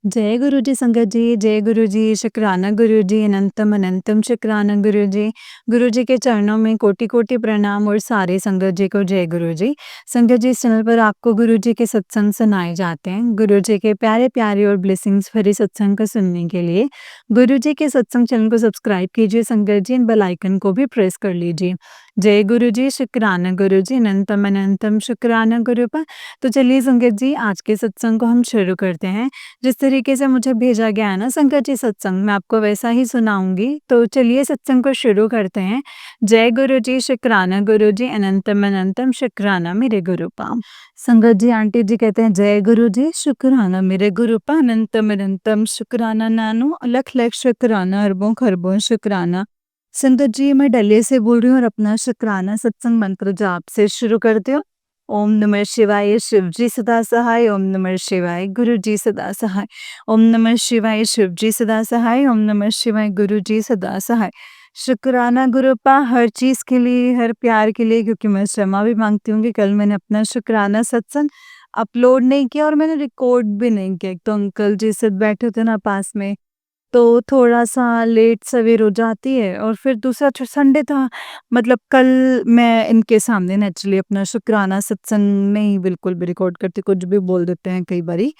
जय गुरु जी संगत जी, जय गुरु जी, शुक्राना गुरु जी, अनंतम अनंतम शुक्राना गुरु जी। गुरु जी के चरणों में कोटि-कोटि प्रणाम और सारे संगत जी को जय गुरु जी। संगत जी, इस चैनल पर आपको गुरु जी के सत्संग सुनाए जाते हैं। गुरु जी के प्यारे-प्यारे और ब्लेसिंग्स भरे सत्संग को सुनने के लिए गुरु जी के सत्संग चैनल को सब्सक्राइब कीजिए संगत जी, एंड बेल आइकन को भी प्रेस कर लीजिए। जय गुरु जी, शुक्राना गुरु जी, अनंतम अनंतम शुक्राना गुरु पा। तो चलिए संगत जी, आज के सत्संग को हम शुरू करते हैं। जिस तरीके से मुझे भेजा गया है ना संगत जी सत्संग, मैं आपको वैसा ही सुनाऊँगी। तो चलिए सत्संग को शुरू करते हैं। जय गुरु जी, शुक्राना गुरु जी, अनंतम अनंतम शुक्राना मेरे गुरु पा। संगत जी, आंटी जी कहते हैं जय गुरु जी, शुक्राना मेरे गुरु पा, अनंतम अनंतम शुक्राना नानो, अलख लख शुक्राना, अरबों खरबों शुक्राना। संगत जी, मैं डलिया से बोल रही हूँ और अपना शुक्राना सत्संग मंत्र जाप से शुरू करती हूँ। ओम नमः शिवाय, शिव जी सदा सहाय। ओम नमः शिवाय, गुरु जी सदा सहाय। ओम नमः शिवाय, शिव जी सदा सहाय। ओम नमः शिवाय, गुरु जी सदा सहाय। शुक्राना गुरुपा हर चीज़ के लिए, हर प्यार के लिए, क्योंकि मैं क्षमा भी माँगती हूँ कि कल मैंने अपना शुक्राना सत्संग अपलोड नहीं किया और मैंने रिकॉर्ड भी नहीं किया। एक तो अंकल जी सिर्फ बैठे थे ना पास में, तो थोड़ा-सा लेट सवेर हो जाती है, और फिर दूसरा संडे था, मतलब कल मैं इनके सामने नेचुरली अपना शुक्राना सत्संग नहीं बिल्कुल भी रिकॉर्ड करती, कुछ भी बोल देते हैं कई बारी।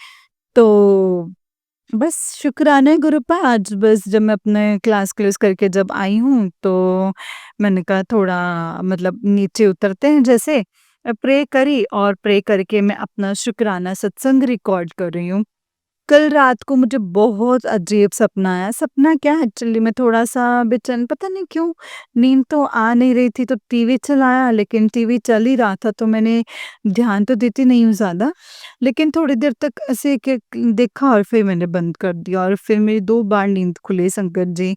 तो बस शुक्राना है गुरु पा, आज बस जब मैं अपने क्लास क्लोज़ करके जब आई हूँ, तो मैंने कहा थोड़ा मतलब नीचे उतरते हैं जैसे, प्रे करी और प्रे करके मैं अपना शुक्राना सत्संग रिकॉर्ड कर रही हूँ। कल रात को मुझे बहुत अजीब सपना आया। सपना क्या, एक्चुअली मैं थोड़ा-सा बेचैन, पता नहीं क्यों, नींद तो आ नहीं रही थी, तो टीवी चलाया, लेकिन टीवी चल ही रहा था तो मैंने ध्यान तो देती नहीं हूँ ज़्यादा। लेकिन थोड़ी देर तक ऐसे कि देखा और फिर मैंने बंद कर दिया, और फिर मेरी 2 बार नींद खुली संगत जी।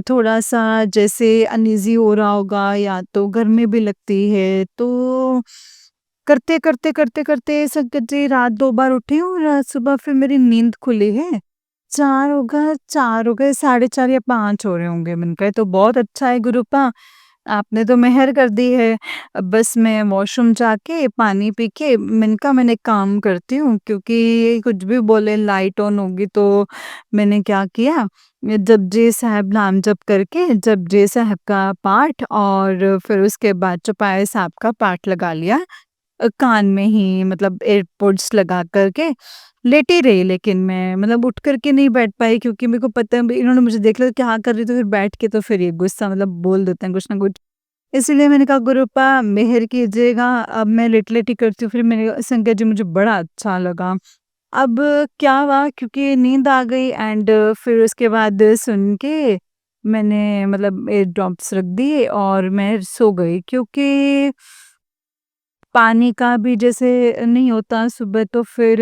थोड़ा-सा जैसे अनईज़ी हो रहा होगा, या तो गर्मी भी लगती है, तो करते-करते संगत जी रात 2 बार उठी हूँ, और सुबह फिर मेरी नींद खुली है। 4 हो गए, साढ़े 4 या 5 हो रहे होंगे। मैंने कहा ये तो बहुत अच्छा है गुरुपा, आपने तो मेहर कर दी है। अब बस मैं वॉशरूम जाके पानी पी के मैंने कहा मैंने एक काम करती हूँ, क्योंकि कुछ भी बोले लाइट ऑन होगी, तो मैंने क्या किया, जपजी साहब नाम जप करके जपजी साहब का पाठ, और फिर उसके बाद चौपाई साहब का पाठ लगा लिया। कान में ही, मतलब एयरपोड्स लगा कर के लेटी रही, लेकिन मैं मतलब उठ कर के नहीं बैठ पाई, क्योंकि मेरे को पता है इन्होंने मुझे देख लिया क्या कर रही, तो फिर बैठ के तो फिर ये गुस्सा मतलब बोल देते हैं कुछ ना कुछ। इसलिए मैंने कहा गुरुपा मेहर कीजिएगा, अब मैं लेटी-लेटी करती हूँ। फिर मैंने संगत जी, मुझे बड़ा अच्छा लगा। अब क्या हुआ, क्योंकि नींद आ गई, एंड फिर उसके बाद सुन के मैंने मतलब एयर ड्रॉप्स रख दिए और मैं सो गई, क्योंकि पानी का भी जैसे नहीं होता सुबह, तो फिर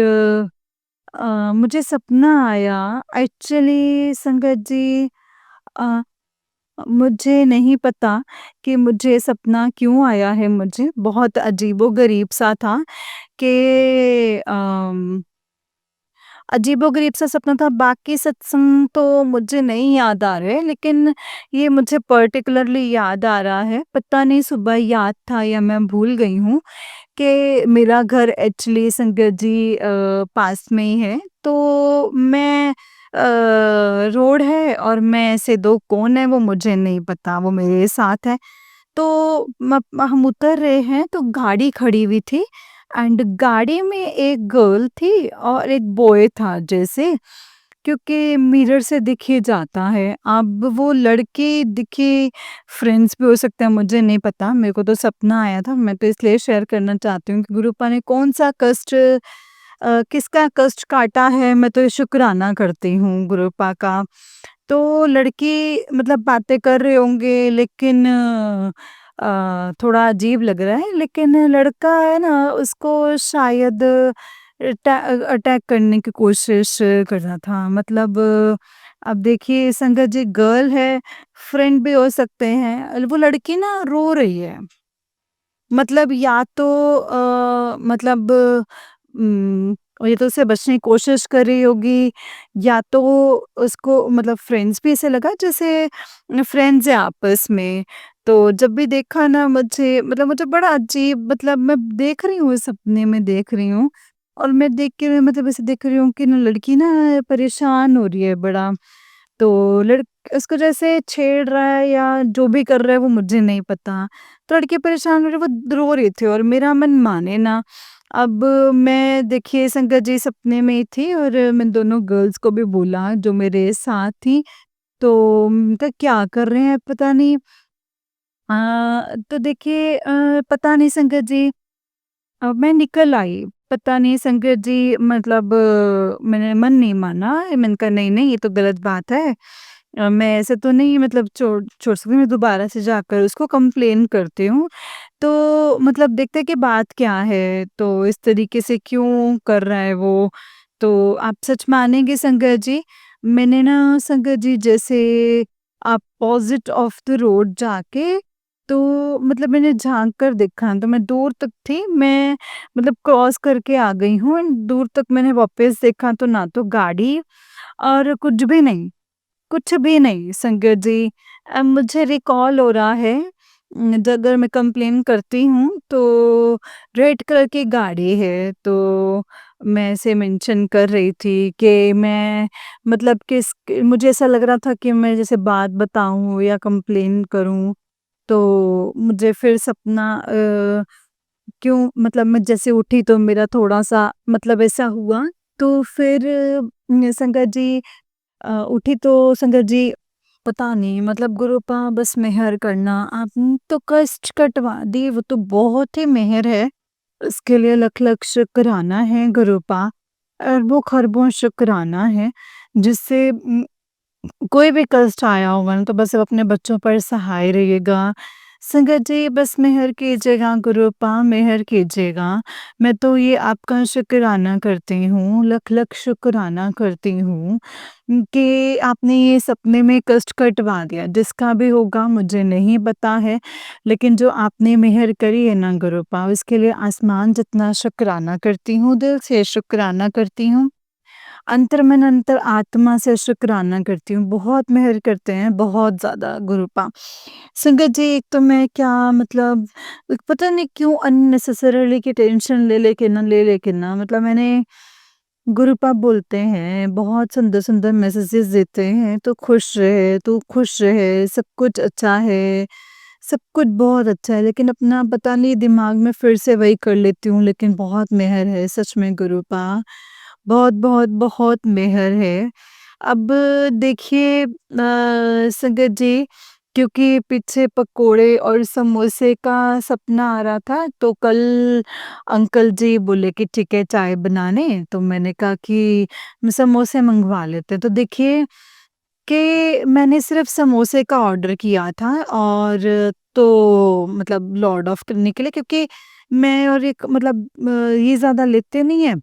मुझे सपना आया एक्चुअली संगत जी। अ, मुझे नहीं पता कि मुझे सपना क्यों आया है, मुझे बहुत अजीबो-गरीब सा था कि अजीबो-गरीब सा सपना था। बाकी सत्संग तो मुझे नहीं याद आ रहे, लेकिन ये मुझे पर्टिकुलरली याद आ रहा है। पता नहीं सुबह याद था या मैं भूल गई हूँ कि मेरा घर एक्चुअली संगत जी पास में ही है। तो मैं रोड है और मैं ऐसे 2 कौन है वो मुझे नहीं पता, वो मेरे साथ है। तो हम उतर रहे हैं तो गाड़ी खड़ी हुई थी, एंड गाड़ी में एक गर्ल थी और एक बॉय था जैसे, क्योंकि मिरर से दिख ही जाता है। अब वो लड़के दिखे, फ्रेंड्स भी हो सकते हैं, मुझे नहीं पता। मेरे को तो सपना आया था, मैं तो इसलिए शेयर करना चाहती हूँ कि गुरुपा ने कौन-सा कष्ट किसका कष्ट काटा है, मैं तो शुक्राना करती हूँ गुरुपा का। तो लड़की मतलब बातें कर रहे होंगे, लेकिन थोड़ा अजीब लग रहा है, लेकिन लड़का है ना, उसको शायद अटैक करने की कोशिश कर रहा था। मतलब अब देखिए संगत जी, गर्ल है, फ्रेंड भी हो सकते हैं। वो लड़की ना रो रही है, मतलब या तो मतलब ये तो उससे बचने की कोशिश कर रही होगी, या तो उसको मतलब फ्रेंड्स भी ऐसे लगा जैसे फ्रेंड्स हैं आपस में। तो जब भी देखा ना मुझे, मतलब मुझे बड़ा अजीब, मतलब मैं देख रही हूँ, सपने में देख रही हूँ और मैं देख के मतलब ऐसे देख रही हूँ कि ना लड़की ना परेशान हो रही है बड़ा। तो उसको जैसे छेड़ रहा है या जो भी कर रहा है वो मुझे नहीं पता। तो लड़की परेशान हो रही है, वो रो रही थी और मेरा मन माने ना। अब मैं देखिए संगत जी सपने में ही थी और मैं दोनों गर्ल्स को भी बोला जो मेरे साथ थी। तो तो क्या कर रहे हैं पता नहीं। तो देखिए पता नहीं संगत जी मैं निकल आई। पता नहीं संगत जी मतलब मैंने मन नहीं माना। मैंने कहा नहीं-नहीं ये तो गलत बात है। मैं ऐसे तो नहीं मतलब छोड़ छोड़ सकती, मैं दोबारा से जाकर उसको कंप्लेन करती हूँ। तो मतलब देखते हैं कि बात क्या है, तो इस तरीके से क्यों कर रहा है वो। तो आप सच मानेंगे संगत जी, मैंने ना संगत जी जैसे अपोज़िट ऑफ द रोड जाके तो मतलब मैंने झाँक कर देखा तो मैं दूर तक थी, मैं मतलब क्रॉस करके आ गई हूँ एंड दूर तक मैंने वापस देखा तो ना तो गाड़ी और कुछ भी नहीं संगत जी। मुझे रिकॉल हो रहा है अगर मैं कंप्लेन करती हूँ तो रेड कलर की गाड़ी है। तो मैं ऐसे मेंशन कर रही थी कि मैं मतलब मुझे ऐसा लग रहा था कि मैं जैसे बात बताऊँ या कंप्लेन करूँ तो मुझे फिर सपना क्यों मतलब मैं जैसे उठी तो मेरा थोड़ा-सा मतलब ऐसा हुआ। तो फिर संगत जी उठी तो संगत जी पता नहीं मतलब गुरुपा बस मेहर करना, आपने तो कष्ट कटवा दिए, वो तो बहुत ही मेहर है। उसके लिए लख-लख शुक्राना है गुरुपा, अरबों-खरबों शुक्राना है, जिससे कोई भी कष्ट आया होगा ना तो बस अब अपने बच्चों पर सहाय रहिएगा। संगत जी बस मेहर कीजिएगा गुरूपा मेहर कीजिएगा। मैं तो ये आपका शुक्राना करती हूँ, लख-लख शुक्राना करती हूँ कि आपने ये सपने में कष्ट कटवा दिया। जिसका भी होगा मुझे नहीं पता है, लेकिन जो आपने मेहर करी है ना गुरूपा उसके लिए आसमान जितना शुक्राना करती हूँ, दिल से शुक्राना करती हूँ। अंतर्मन अंतर आत्मा से शुक्राना करती हूँ। बहुत मेहर करते हैं, बहुत ज़्यादा गुरूपा। संगत जी एक तो मैं क्या मतलब पता नहीं क्यों अननेसेसरीली की टेंशन ले लेके ना मतलब मैंने गुरूपा बोलते हैं, बहुत सुंदर-सुंदर मैसेजेस देते हैं, तू खुश रहे, सब कुछ अच्छा है, सब कुछ बहुत अच्छा है, लेकिन अपना पता नहीं दिमाग में फिर से वही कर लेती हूँ, लेकिन बहुत मेहर है सच में गुरूपा। बहुत, बहुत, बहुत मेहर है। अब देखिए संगत जी क्योंकि पीछे पकोड़े और समोसे का सपना आ रहा था, तो कल अंकल जी बोले कि ठीक है चाय बनाने, तो मैंने कहा कि समोसे मँगवा लेते हैं। तो देखिए कि मैंने सिर्फ़ समोसे का ऑर्डर किया था और तो मतलब लॉर्ड ऑफ करने के लिए क्योंकि मैं और एक मतलब ये ज़्यादा लेते नहीं हैं।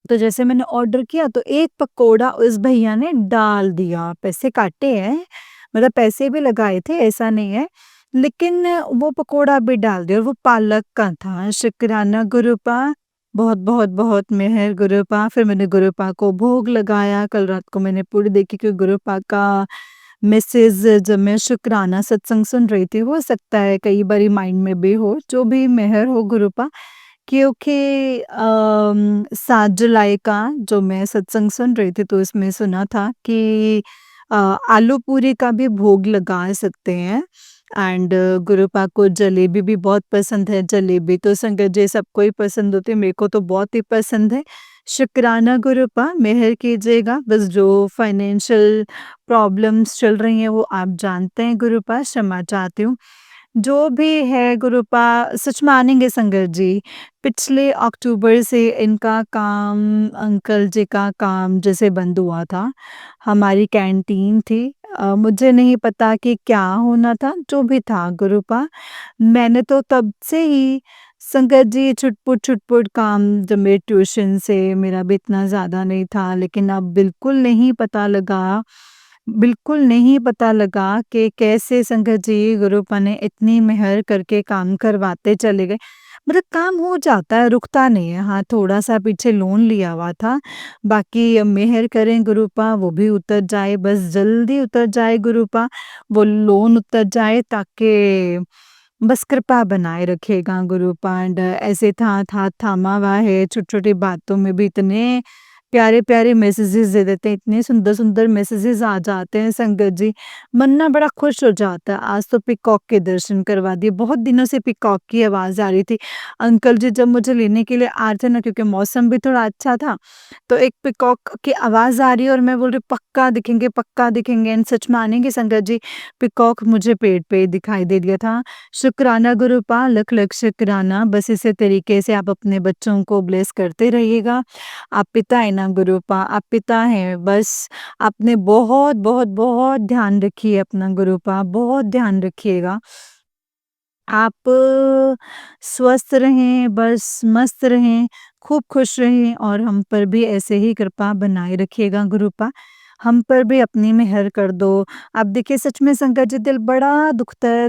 तो जैसे मैंने ऑर्डर किया तो एक पकोड़ा उस भैया ने डाल दिया, पैसे काटे हैं, मतलब पैसे भी लगाए थे ऐसा नहीं है, लेकिन वो पकोड़ा भी डाल दिया और वो पालक का था। शुक्राना गुरूपा, बहुत-बहुत बहुत मेहर गुरूपा। फिर मैंने गुरूपा को भोग लगाया, कल रात को मैंने पूरी देखी कि गुरूपा का मैसेज जब मैं शुक्राना सत्संग सुन रही थी, हो सकता है कई बारी माइंड में भी हो, जो भी मेहर हो गुरूपा। क्योंकि 7 जुलाई का जो मैं सत्संग सुन रही थी तो इसमें सुना था कि आलू पूरी का भी भोग लगा सकते हैं एंड गुरुपा को जलेबी भी बहुत पसंद है। जलेबी तो संगत जी सबको ही पसंद होती है, मेरे को तो बहुत ही पसंद है। शुक्राना गुरुपा, मेहर कीजिएगा, बस जो फाइनेंशियल प्रॉब्लम्स चल रही हैं वो आप जानते हैं गुरुपा, क्षमा चाहती हूँ। जो भी है गुरुपा सच मानेंगे संगत जी, पिछले अक्टूबर से इनका काम अंकल जी का काम जैसे बंद हुआ था। हमारी कैंटीन थी मुझे नहीं पता कि क्या होना था, जो भी था गुरुपा। मैंने तो तब से ही संगत जी छुट-पुट काम जब मेरे ट्यूशन से मेरा भी इतना ज़्यादा नहीं था, लेकिन अब बिल्कुल नहीं पता लगा कि कैसे संगत जी गुरुपा ने इतनी मेहर करके काम करवाते चले गए। मतलब काम हो जाता है, रुकता नहीं है। हाँ, थोड़ा-सा पीछे लोन लिया हुआ था, बाकी अब मेहर करें गुरुपा वो भी उतर जाए, बस जल्दी उतर जाए गुरुपा, वो लोन उतर जाए ताकि बस कृपा बनाए रखिएगा गुरुपा एंड ऐसे था हाथ थामा हुआ है, छोटी-छोटी बातों में भी इतने प्यारे-प्यारे मैसेजेस दे देते हैं, इतने सुंदर-सुंदर मैसेजेस आ जाते हैं संगत जी, मन ना बड़ा खुश हो जाता है। आज तो पीकॉक के दर्शन करवा दिए, बहुत दिनों से पीकॉक की आवाज़ आ रही थी। अंकल जी जब मुझे लेने के लिए आ रहे थे ना क्योंकि मौसम भी थोड़ा अच्छा था, तो एक पीकॉक की आवाज़ आ रही है और मैं बोल रही हूँ पक्का दिखेंगे एंड सच मानेंगे संगत जी, पीकॉक मुझे पेड़ पे ही दिखाई दे दिया था। शुक्राना गुरुपा, लख-लख शुक्राना। बस इसी तरीके से आप अपने बच्चों को ब्लेस करते रहिएगा। आप पिता हैं ना गुरुपा, आप पिता हैं, बस आपने बहुत ध्यान रखिए अपना गुरुपा, बहुत ध्यान रखिएगा। आप स्वस्थ रहें, बस मस्त रहें, खूब खुश रहें और हम पर भी ऐसे ही कृपा बनाए रखिएगा गुरुपा। हम पर भी अपनी मेहर कर दो। अब देखिए सच में संकट जी दिल बड़ा दुखता है,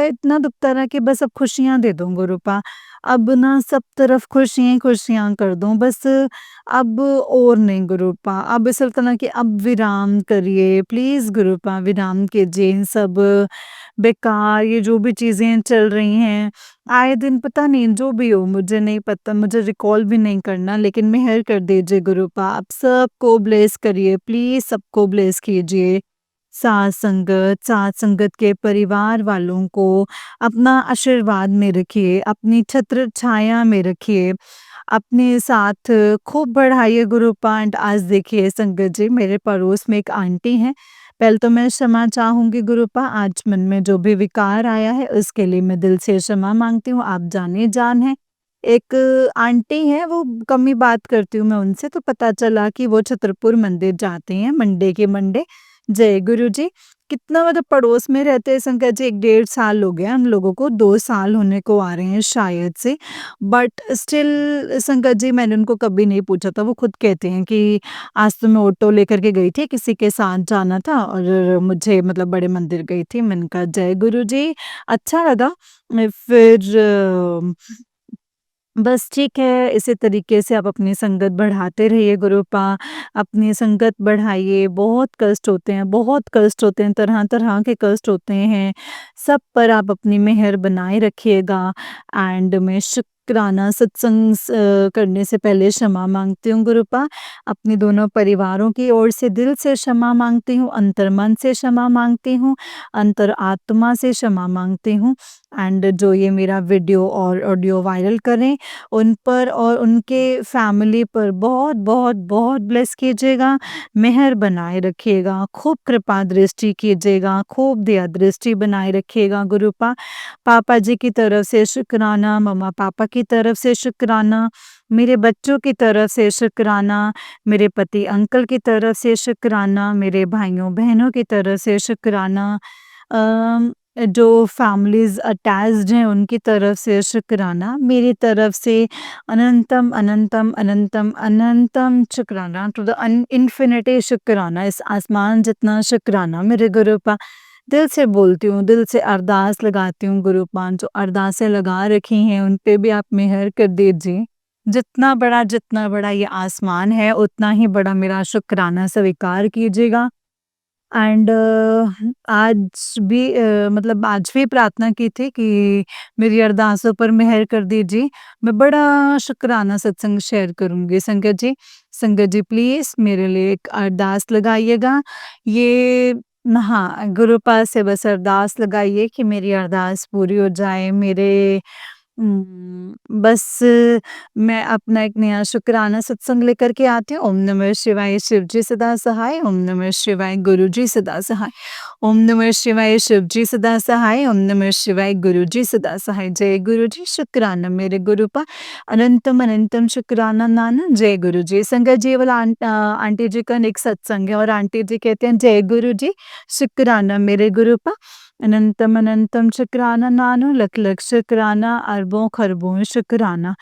इतना दुखता रहा कि बस अब खुशियाँ दे दो गुरुपा। अब ना सब तरफ खुशियाँ ही खुशियाँ कर दो बस अब और नहीं गुरुपा। अब ऐसा लगता ना कि अब विराम करिए, प्लीज़ गुरुपा विराम कीजिए इन सब बेकार ये जो भी चीज़ें चल रही हैं, आए दिन पता नहीं जो भी हो मुझे नहीं पता, मुझे रिकॉल भी नहीं करना लेकिन मेहर कर दीजिए गुरुपा, आप सबको ब्लेस करिए, प्लीज़ सबको ब्लेस कीजिए। साथ संगत के परिवार वालों को अपना आशीर्वाद में रखिए, अपनी छत्र छाया में रखिए, अपने साथ खूब बढ़ाइए गुरुपा एंड आज देखिए संगत जी मेरे पड़ोस में एक आंटी हैं, पहले तो मैं क्षमा चाहूँगी गुरुपा, आज मन में जो भी विकार आया है उसके लिए मैं दिल से क्षमा माँगती हूँ, आप जाने-जान हैं। एक आंटी हैं वो कम ही बात करती हूँ मैं उनसे तो पता चला कि वो छतरपुर मंदिर जाती हैं मंडे के मंडे। जय गुरु जी। कितना मतलब पड़ोस में रहते हैं संकट जी 1 डेढ़ साल हो गया हम लोगों को, 2 साल होने को आ रहे हैं शायद से। बट स्टिल संकट जी मैंने उनको कभी नहीं पूछा था, वो खुद कहते हैं कि आज तो मैं ऑटो लेकर के गई थी, किसी के साथ जाना था और मुझे मतलब बड़े मंदिर गई थी। मैंने कहा जय गुरु जी, अच्छा लगा। फिर बस ठीक है, इसी तरीके से आप अपनी संगत बढ़ाते रहिए गुरुपा, अपनी संगत बढ़ाइए, बहुत कष्ट होते हैं, तरह-तरह के कष्ट होते हैं, सब पर आप अपनी मेहर बनाए रखिएगा एंड मैं शुक्राना सत्संग करने से पहले क्षमा माँगती हूँ गुरुपा, अपने दोनों परिवारों की ओर से दिल से क्षमा माँगती हूँ, अंतर्मन से क्षमा माँगती हूँ, अंतरात्मा से क्षमा माँगती हूँ एंड जो ये मेरा वीडियो और ऑडियो वायरल करें उन पर और उनके फैमिली पर बहुत ब्लेस कीजिएगा, मेहर बनाए रखिएगा, खूब कृपा दृष्टि कीजिएगा, खूब दया दृष्टि बनाए रखिएगा गुरुपा। पापा जी की तरफ से शुक्राना, मम्मा-पापा की तरफ से शुक्राना, मेरे बच्चों की तरफ से शुक्राना, मेरे पति अंकल की तरफ से शुक्राना, मेरे भाइयों-बहनों की तरफ से शुक्राना। अ जो फैमिलीज़ अटैच्ड हैं उनकी तरफ से शुक्राना, मेरी तरफ से अनंतम शुक्राना टू द इन्फिनिटी शुक्राना, इस आसमान जितना शुक्राना मेरे गुरुपा। दिल से बोलती हूँ, दिल से अरदास लगाती हूँ गुरुपा, जो अरदासें लगा रखी हैं उन पे भी आप मेहर कर दीजिए। जितना बड़ा ये आसमान है उतना ही बड़ा मेरा शुक्राना स्वीकार कीजिएगा। एंड आज भी मतलब आज भी प्रार्थना की थी कि मेरी अरदासों पर मेहर कर दीजिए। मैं बड़ा शुक्राना सत्संग शेयर करूँगी संगत जी। संगत जी प्लीज़ मेरे लिए एक अरदास लगाइएगा। ये हाँ, गुरु पास से बस अरदास लगाइए कि मेरी अरदास पूरी हो जाए। बस मैं अपना एक नया शुक्राना सत्संग लेकर के आती हूँ। ओम नमः शिवाय शिव जी सदा सहाय, ओम नमः शिवाय गुरु जी सदा सहाय, ओम नमः शिवाय शिव जी सदा सहाय, ओम नमः शिवाय गुरु जी सदा सहाय। जय गुरु जी शुक्राना मेरे गुरुपा, अनंतम शुक्राना नाना जय गुरु जी। संगत जी वाला आंटी जी का एक सत्संग है और आंटी जी कहते हैं जय गुरु जी शुक्राना मेरे गुरुपा, अनंतम शुक्राना नानो लख लख शुक्राना अरबों खरबों शुक्राना।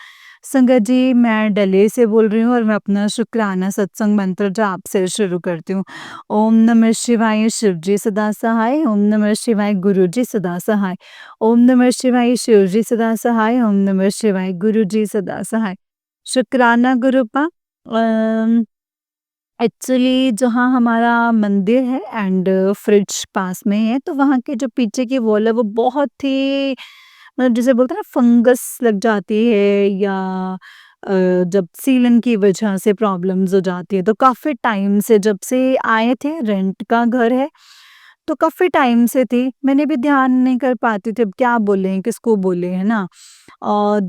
संगत जी मैं दिल्ली से बोल रही हूँ और मैं अपना शुक्राना सत्संग मंत्र जाप से शुरू करती हूँ। ओम नमः शिवाय शिव जी सदा सहाय, ओम नमः शिवाय गुरु जी सदा सहाय, ओम नमः शिवाय शिव जी सदा सहाय, ओम नमः शिवाय गुरु जी सदा सहाय। शुक्राना गुरुपा। एक्चुअली जहाँ हमारा मंदिर है एंड फ्रिज पास में है तो वहाँ के जो पीछे की वॉल है वो बहुत ही मतलब जिसे बोलते हैं ना फंगस लग जाती है या जब सीलन की वजह से प्रॉब्लम्स हो जाती है, तो काफ़ी टाइम से जब से आए थे, रेंट का घर है, तो काफ़ी टाइम से थी, मैंने भी ध्यान नहीं कर पाती थी, अब क्या बोलें, किसको बोलें, है ना? और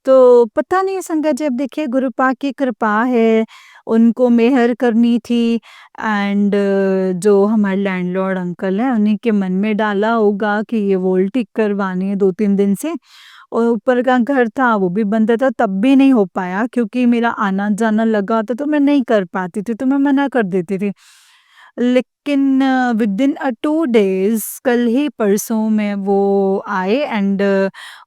तो पता नहीं संगत जी, अब देखिए गुरु पाक की कृपा है, उनको मेहर करनी थी एंड जो हमारे लैंडलॉर्ड अंकल हैं, उन्हीं के मन में डाला होगा कि ये वॉल ठीक करवानी है 2-3 दिन से। और ऊपर का घर था वो भी बंद था, तब भी नहीं हो पाया क्योंकि मेरा आना-जाना लगा था, तो मैं नहीं कर पाती थी, तो मैं मना कर देती थी। लेकिन विदिन 2 डेज़, कल ही परसों में वो आए एंड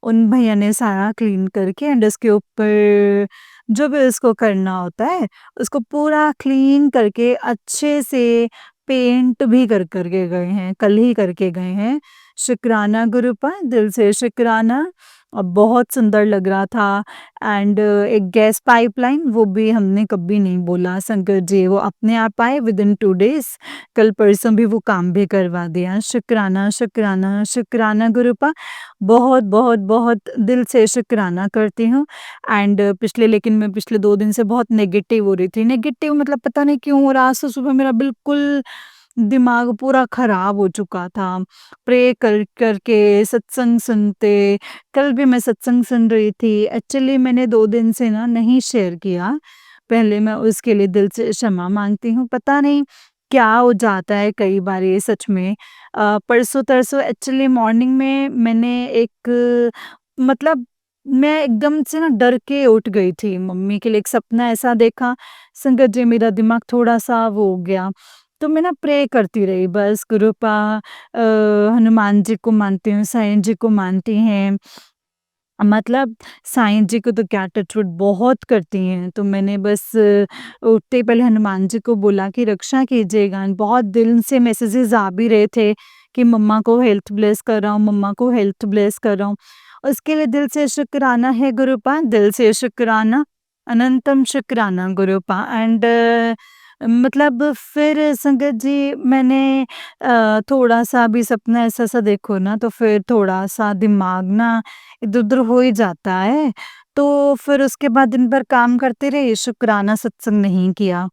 उन भैया ने सारा क्लीन करके एंड उसके ऊपर जो भी उसको करना होता है, उसको पूरा क्लीन करके अच्छे से पेंट भी कर के गए हैं, कल ही करके गए हैं। शुक्राना गुरु पा, दिल से शुक्राना। बहुत सुंदर लग रहा था एंड एक गैस पाइपलाइन, वो भी हमने कभी नहीं बोला शंकर जी, वो अपने आप आए विदिन 2 डेज़, कल परसों भी वो काम भी करवा दिया। शुक्राना, शुक्राना, शुक्राना गुरूपा। बहुत, बहुत, बहुत दिल से शुक्राना करती हूँ एंड लेकिन मैं पिछले 2 दिन से बहुत नेगेटिव हो रही थी। नेगेटिव मतलब पता नहीं क्यों हो रहा, आज तो सुबह मेरा बिल्कुल दिमाग पूरा खराब हो चुका था। प्रे कर के सत्संग सुनते, कल भी मैं सत्संग सुन रही थी। एक्चुअली मैंने 2 दिन से ना नहीं शेयर किया, पहले मैं उसके लिए दिल से क्षमा माँगती हूँ। पता नहीं क्या हो जाता है कई बार ये सच में। परसों-तरसों एक्चुअली मॉर्निंग में मैंने एक मतलब मैं एकदम से ना डर के उठ गई थी। मम्मी के लिए एक सपना ऐसा देखा, संगत जी मेरा दिमाग थोड़ा-सा वो हो गया। तो मैं ना प्रे करती रही बस गुरूपा, हनुमान जी को मानती हूँ, साईं जी को मानती हैं। मतलब साईं जी को तो क्या टचवुड बहुत करती हैं, तो मैंने बस उठते ही पहले हनुमान जी को बोला कि रक्षा कीजिएगा एंड बहुत दिन से मैसेजेस आ भी रहे थे कि मम्मा को हेल्थ ब्लेस कर रहा हूँ, मम्मा को हेल्थ ब्लेस कर रहा हूँ। उसके लिए दिल से शुक्राना है गुरूपा, दिल से शुक्राना, अनंतम शुक्राना गुरूपा एंड मतलब फिर संगत जी मैंने थोड़ा-सा भी सपना ऐसा-सा देखो ना तो फिर थोड़ा-सा दिमाग ना इधर-उधर हो ही जाता है। तो फिर उसके बाद दिन भर काम करते रहे, शुक्राना सत्संग नहीं किया,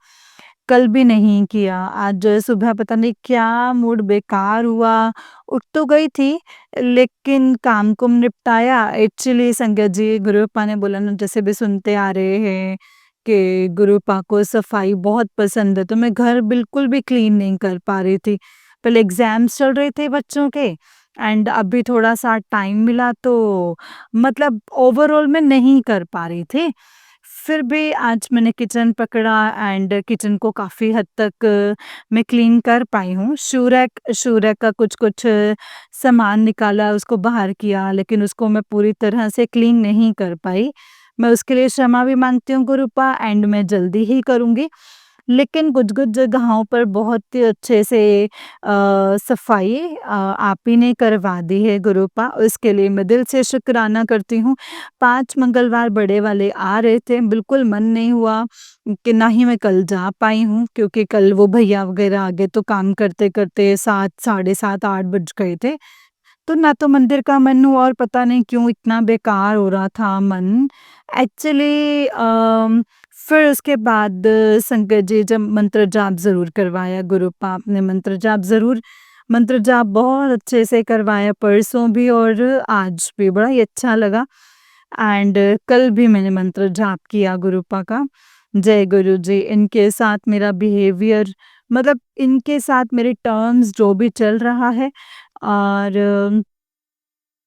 कल भी नहीं किया। आज सुबह पता नहीं क्या मूड बेकार हुआ, उठ तो गई थी लेकिन काम-कुम निपटाया। एक्चुअली संगत जी गुरुपा ने बोला ना, जैसे भी सुनते आ रहे हैं कि गुरुपा को सफाई बहुत पसंद है, तो मैं घर बिल्कुल भी क्लीन नहीं कर पा रही थी। पहले एग्ज़ाम्स चल रहे थे बच्चों के एंड अभी थोड़ा-सा टाइम मिला तो मतलब ओवरऑल मैं नहीं कर पा रही थी। फिर भी आज मैंने किचन पकड़ा एंड किचन को काफ़ी हद तक मैं क्लीन कर पाई हूँ। शूरक का कुछ-कुछ सामान निकाला, उसको बाहर किया, लेकिन उसको मैं पूरी तरह से क्लीन नहीं कर पाई। मैं उसके लिए क्षमा भी माँगती हूँ गुरूपा एंड मैं जल्दी ही करूँगी। लेकिन कुछ-कुछ जगहों पर बहुत ही अच्छे से सफाई आप ही ने करवा दी है गुरूपा, उसके लिए मैं दिल से शुक्राना करती हूँ। 5 मंगलवार बड़े वाले आ रहे थे, बिल्कुल मन नहीं हुआ कि ना ही मैं कल जा पाई हूँ क्योंकि कल वो भैया वगैरह आ गए तो काम करते-करते 7 साढ़े 7 8 बज गए थे। तो ना तो मंदिर का मन हुआ और पता नहीं क्यों इतना बेकार हो रहा था मन। एक्चुअली फिर उसके बाद संगत जी जब मंत्र जाप ज़रूर करवाया, गुरु पाप ने मंत्र जाप बहुत अच्छे से करवाया परसों भी और आज भी बड़ा ही अच्छा लगा एंड कल भी मैंने मंत्र जाप किया गुरुपा का। जय गुरु जी, इनके साथ मेरा बिहेवियर मतलब इनके साथ मेरे टर्म्स जो भी चल रहा है और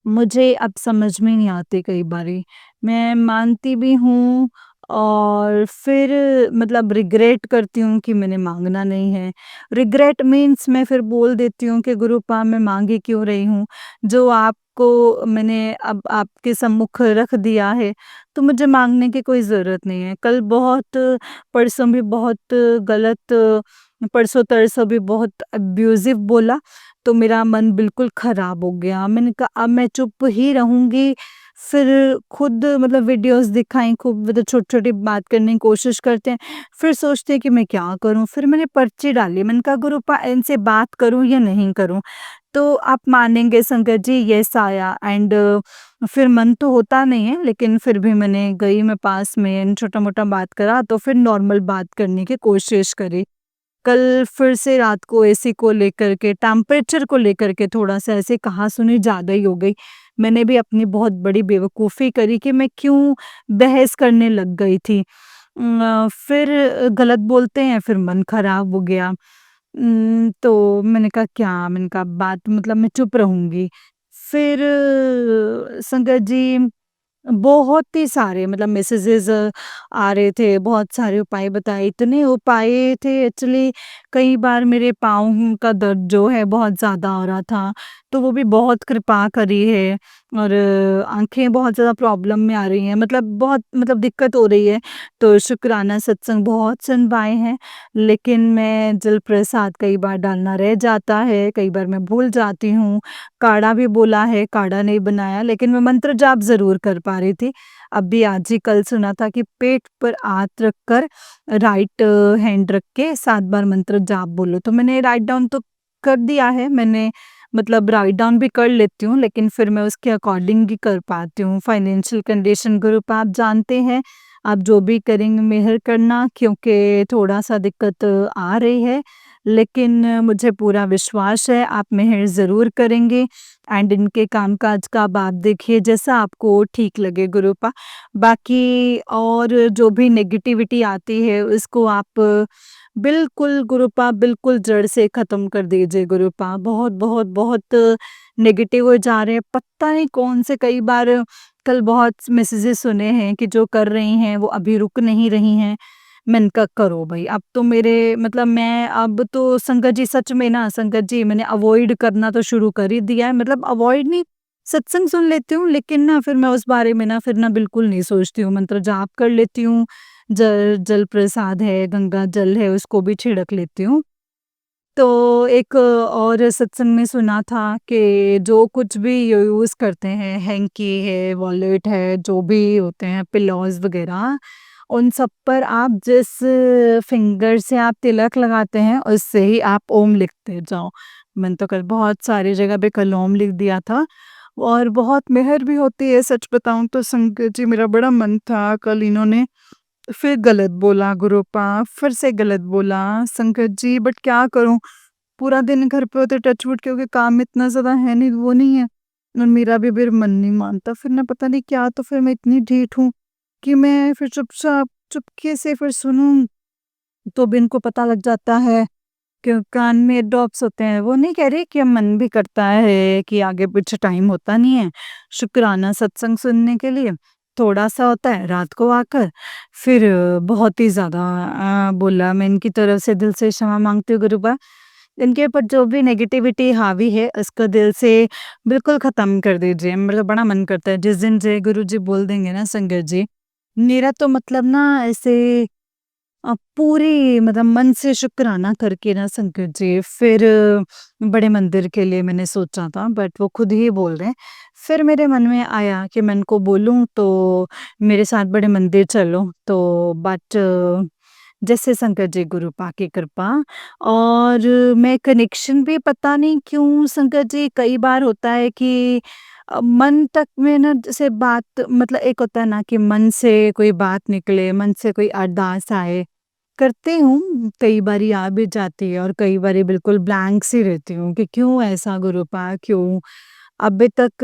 मुझे अब समझ में नहीं आते कई बारी। मैं मानती भी हूँ और फिर मतलब रिग्रेट करती हूँ कि मैंने माँगना नहीं है। रिग्रेट मीन्स मैं फिर बोल देती हूँ कि गुरुपा मैं माँगे क्यों रही हूँ? जो आपको मैंने अब आपके सम्मुख रख दिया है, तो मुझे माँगने की कोई ज़रूरत नहीं है। कल बहुत परसों भी बहुत गलत परसों-तरसों भी बहुत अब्यूज़िव बोला, तो मेरा मन बिल्कुल ख़राब हो गया। मैंने कहा अब मैं चुप ही रहूँगी, फिर खुद मतलब वीडियोज़ दिखाई खूब मतलब छोटी-छोटी बात करने की कोशिश करते हैं, फिर सोचते हैं कि मैं क्या करूँ? फिर मैंने पर्ची डाली, मैंने कहा गुरुपा इनसे बात करूँ या नहीं करूँ? तो आप मानेंगे संगत जी, यस आया एंड फिर मन तो होता नहीं है, लेकिन फिर भी मैंने गई, मैं पास में छोटा-मोटा बात करा, तो फिर नॉर्मल बात करने की कोशिश करी। कल फिर से रात को एसी को लेकर के, टेम्परेचर को लेकर के थोड़ा-सा ऐसे कहा-सुनी ज़्यादा ही हो गई। मैंने भी अपनी बहुत बड़ी बेवकूफ़ी करी कि मैं क्यों बहस करने लग गई थी। फिर गलत बोलते हैं, फिर मन खराब हो गया। तो मैंने कहा क्या? मैंने कहा बात मतलब मैं चुप रहूँगी। फिर संगत जी बहुत ही सारे मतलब मैसेजेस आ रहे थे, बहुत सारे उपाय बताए, इतने उपाय थे एक्चुअली। कई बार मेरे पाँव का दर्द जो है बहुत ज़्यादा हो रहा था, तो वो भी बहुत कृपा करी है। और आँखें बहुत ज़्यादा प्रॉब्लम में आ रही हैं, मतलब बहुत मतलब दिक्कत हो रही है, तो शुक्राना सत्संग बहुत सुनवाए हैं, लेकिन मैं जल प्रसाद कई बार डालना रह जाता है, कई बार मैं भूल जाती हूँ। काढ़ा भी बोला है, काढ़ा नहीं बनाया, लेकिन मैं मंत्र जाप ज़रूर कर पा रही थी। अभी आज ही कल सुना था कि पेट पर हाथ रखकर राइट हैंड रख के 7 बार मंत्र जाप बोलो, तो मैंने राइट डाउन तो कर दिया है। मैंने मतलब राइट डाउन भी कर लेती हूँ, लेकिन फिर मैं उसके अकॉर्डिंग ही कर पाती हूँ। फाइनेंशियल कंडीशन ग्रुप आप जानते हैं, आप जो भी करेंगे मेहर करना, क्योंकि थोड़ा-सा दिक्कत आ रही है, लेकिन मुझे पूरा विश्वास है आप मेहर ज़रूर करेंगे एंड इनके कामकाज का अब आप देखिए जैसा आपको ठीक लगे गुरुपा। बाकी और जो भी नेगेटिविटी आती है उसको आप बिल्कुल गुरुपा बिल्कुल जड़ से ख़त्म कर दीजिए गुरुपा। बहुत-बहुत बहुत नेगेटिव हो जा रहे हैं, पता नहीं कौन से कई बार कल बहुत मैसेजेस सुने हैं कि जो कर रही हैं वो अभी रुक नहीं रही हैं। मैंने कहा करो भई, अब तो मेरे मतलब मैं अब तो संगत जी सच में ना संगत जी मैंने अवॉइड करना तो शुरू कर ही दिया है, मतलब अवॉइड नहीं, सत्संग सुन लेती हूँ, लेकिन ना फिर मैं उस बारे में ना फिर ना बिल्कुल नहीं सोचती हूँ, मंत्र जाप कर लेती हूँ, जल जल प्रसाद है, गंगा जल है उसको भी छिड़क लेती हूँ। तो एक और सत्संग में सुना था कि जो कुछ भी यूज़ करते हैं, हैंकी है, वॉलेट है, जो भी होते हैं, पिल्लोज़ वगैरह, उन सब पर आप जिस फिंगर से आप तिलक लगाते हैं, उससे ही आप ओम लिखते जाओ। मैंने तो कल बहुत सारी जगह पे कल ओम लिख दिया था और बहुत मेहर भी होती है, सच बताऊँ तो संगत जी मेरा बड़ा मन था, कल इन्होंने फिर गलत बोला गुरुपा, फिर से गलत बोला संगत जी, बट क्या करूँ? पूरा दिन घर पे होते टचवुड, क्योंकि काम इतना ज़्यादा है नहीं, वो नहीं है और मेरा भी फिर मन नहीं मानता। फिर ना पता नहीं क्या, तो फिर मैं इतनी ढीठ हूँ कि मैं फिर चुपचाप चुपके से फिर सुनूँ, तो भी इनको पता लग जाता है कि कान में ड्रॉप्स होते हैं। वो नहीं कह रही कि अब मन भी करता है कि आगे-पीछे टाइम होता नहीं है, शुक्राना सत्संग सुनने के लिए, थोड़ा-सा होता है रात को आकर, फिर बहुत ही ज़्यादा बोला। मैं इनकी तरफ से दिल से क्षमा माँगती हूँ गुरुबा। इनके ऊपर जो भी नेगेटिविटी हावी है, उसको दिल से बिल्कुल ख़त्म कर दीजिए। मतलब बड़ा मन करता है जिस दिन जय गुरु जी बोल देंगे ना संगत जी, मेरा तो मतलब ना ऐसे पूरी मतलब मन से शुक्राना करके ना संकट जी, फिर बड़े मंदिर के लिए मैंने सोचा था, बट वो खुद ही बोल रहे हैं। फिर मेरे मन में आया कि मैं इनको बोलूँ तो मेरे साथ बड़े मंदिर चलो, तो बट जैसे संकट जी गुरु पा की कृपा और मैं कनेक्शन भी पता नहीं क्यों संकट जी कई बार होता है कि मन तक में ना जैसे बात, मतलब एक होता है ना कि मन से कोई बात निकले, मन से कोई अरदास आए, करती हूँ, कई बारी आ भी जाती है और कई बारी बिल्कुल ब्लैंक सी रहती हूँ कि क्यों ऐसा गुरुपा क्यों? अभी तक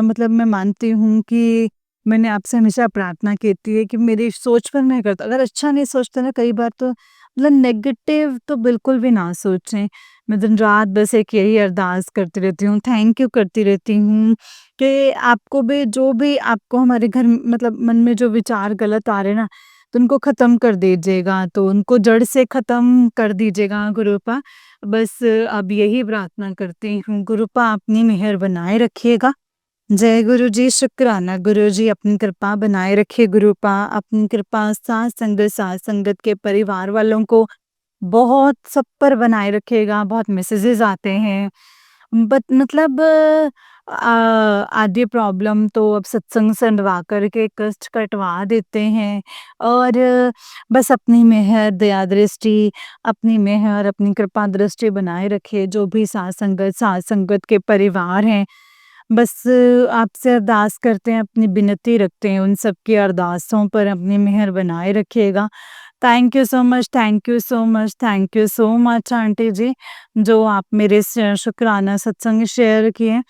मतलब मैं मानती हूँ कि मैंने आपसे हमेशा प्रार्थना की थी है कि मेरी सोच पर मैं करता, अगर अच्छा नहीं सोचते ना कई बार तो मतलब नेगेटिव तो बिल्कुल भी ना सोचें। मैं दिन-रात बस एक यही अरदास करती रहती हूँ, थैंक यू करती रहती हूँ कि आपको भी जो भी आपको हमारे घर मतलब मन में जो विचार गलत आ रहे हैं ना, तो उनको ख़त्म कर दीजिएगा, तो उनको जड़ से ख़त्म कर दीजिएगा गुरुपा। बस अब यही प्रार्थना करती हूँ, गुरुपा अपनी मेहर बनाए रखिएगा। जय गुरु जी, शुक्राना गुरु जी, अपनी कृपा बनाए रखिए गुरुपा, अपनी कृपा साथ संगत के परिवार वालों को बहुत सब पर बनाए रखिएगा। बहुत मैसेजेस आते हैं, बट मतलब आधी प्रॉब्लम तो अब सत्संग सुनवा कर के कष्ट कटवा देते हैं और बस अपनी मेहर, दया दृष्टि, अपनी मेहर, अपनी कृपा दृष्टि बनाए रखे जो भी साथ संगत के परिवार हैं। बस आपसे अरदास करते हैं, अपनी विनती रखते हैं, उन सब की अरदासों पर अपनी मेहर बनाए रखिएगा। Thank you so much, thank you so much, thank you so much aunty ji, जो आप मेरे स शुक्राना सत्संग शेयर किए।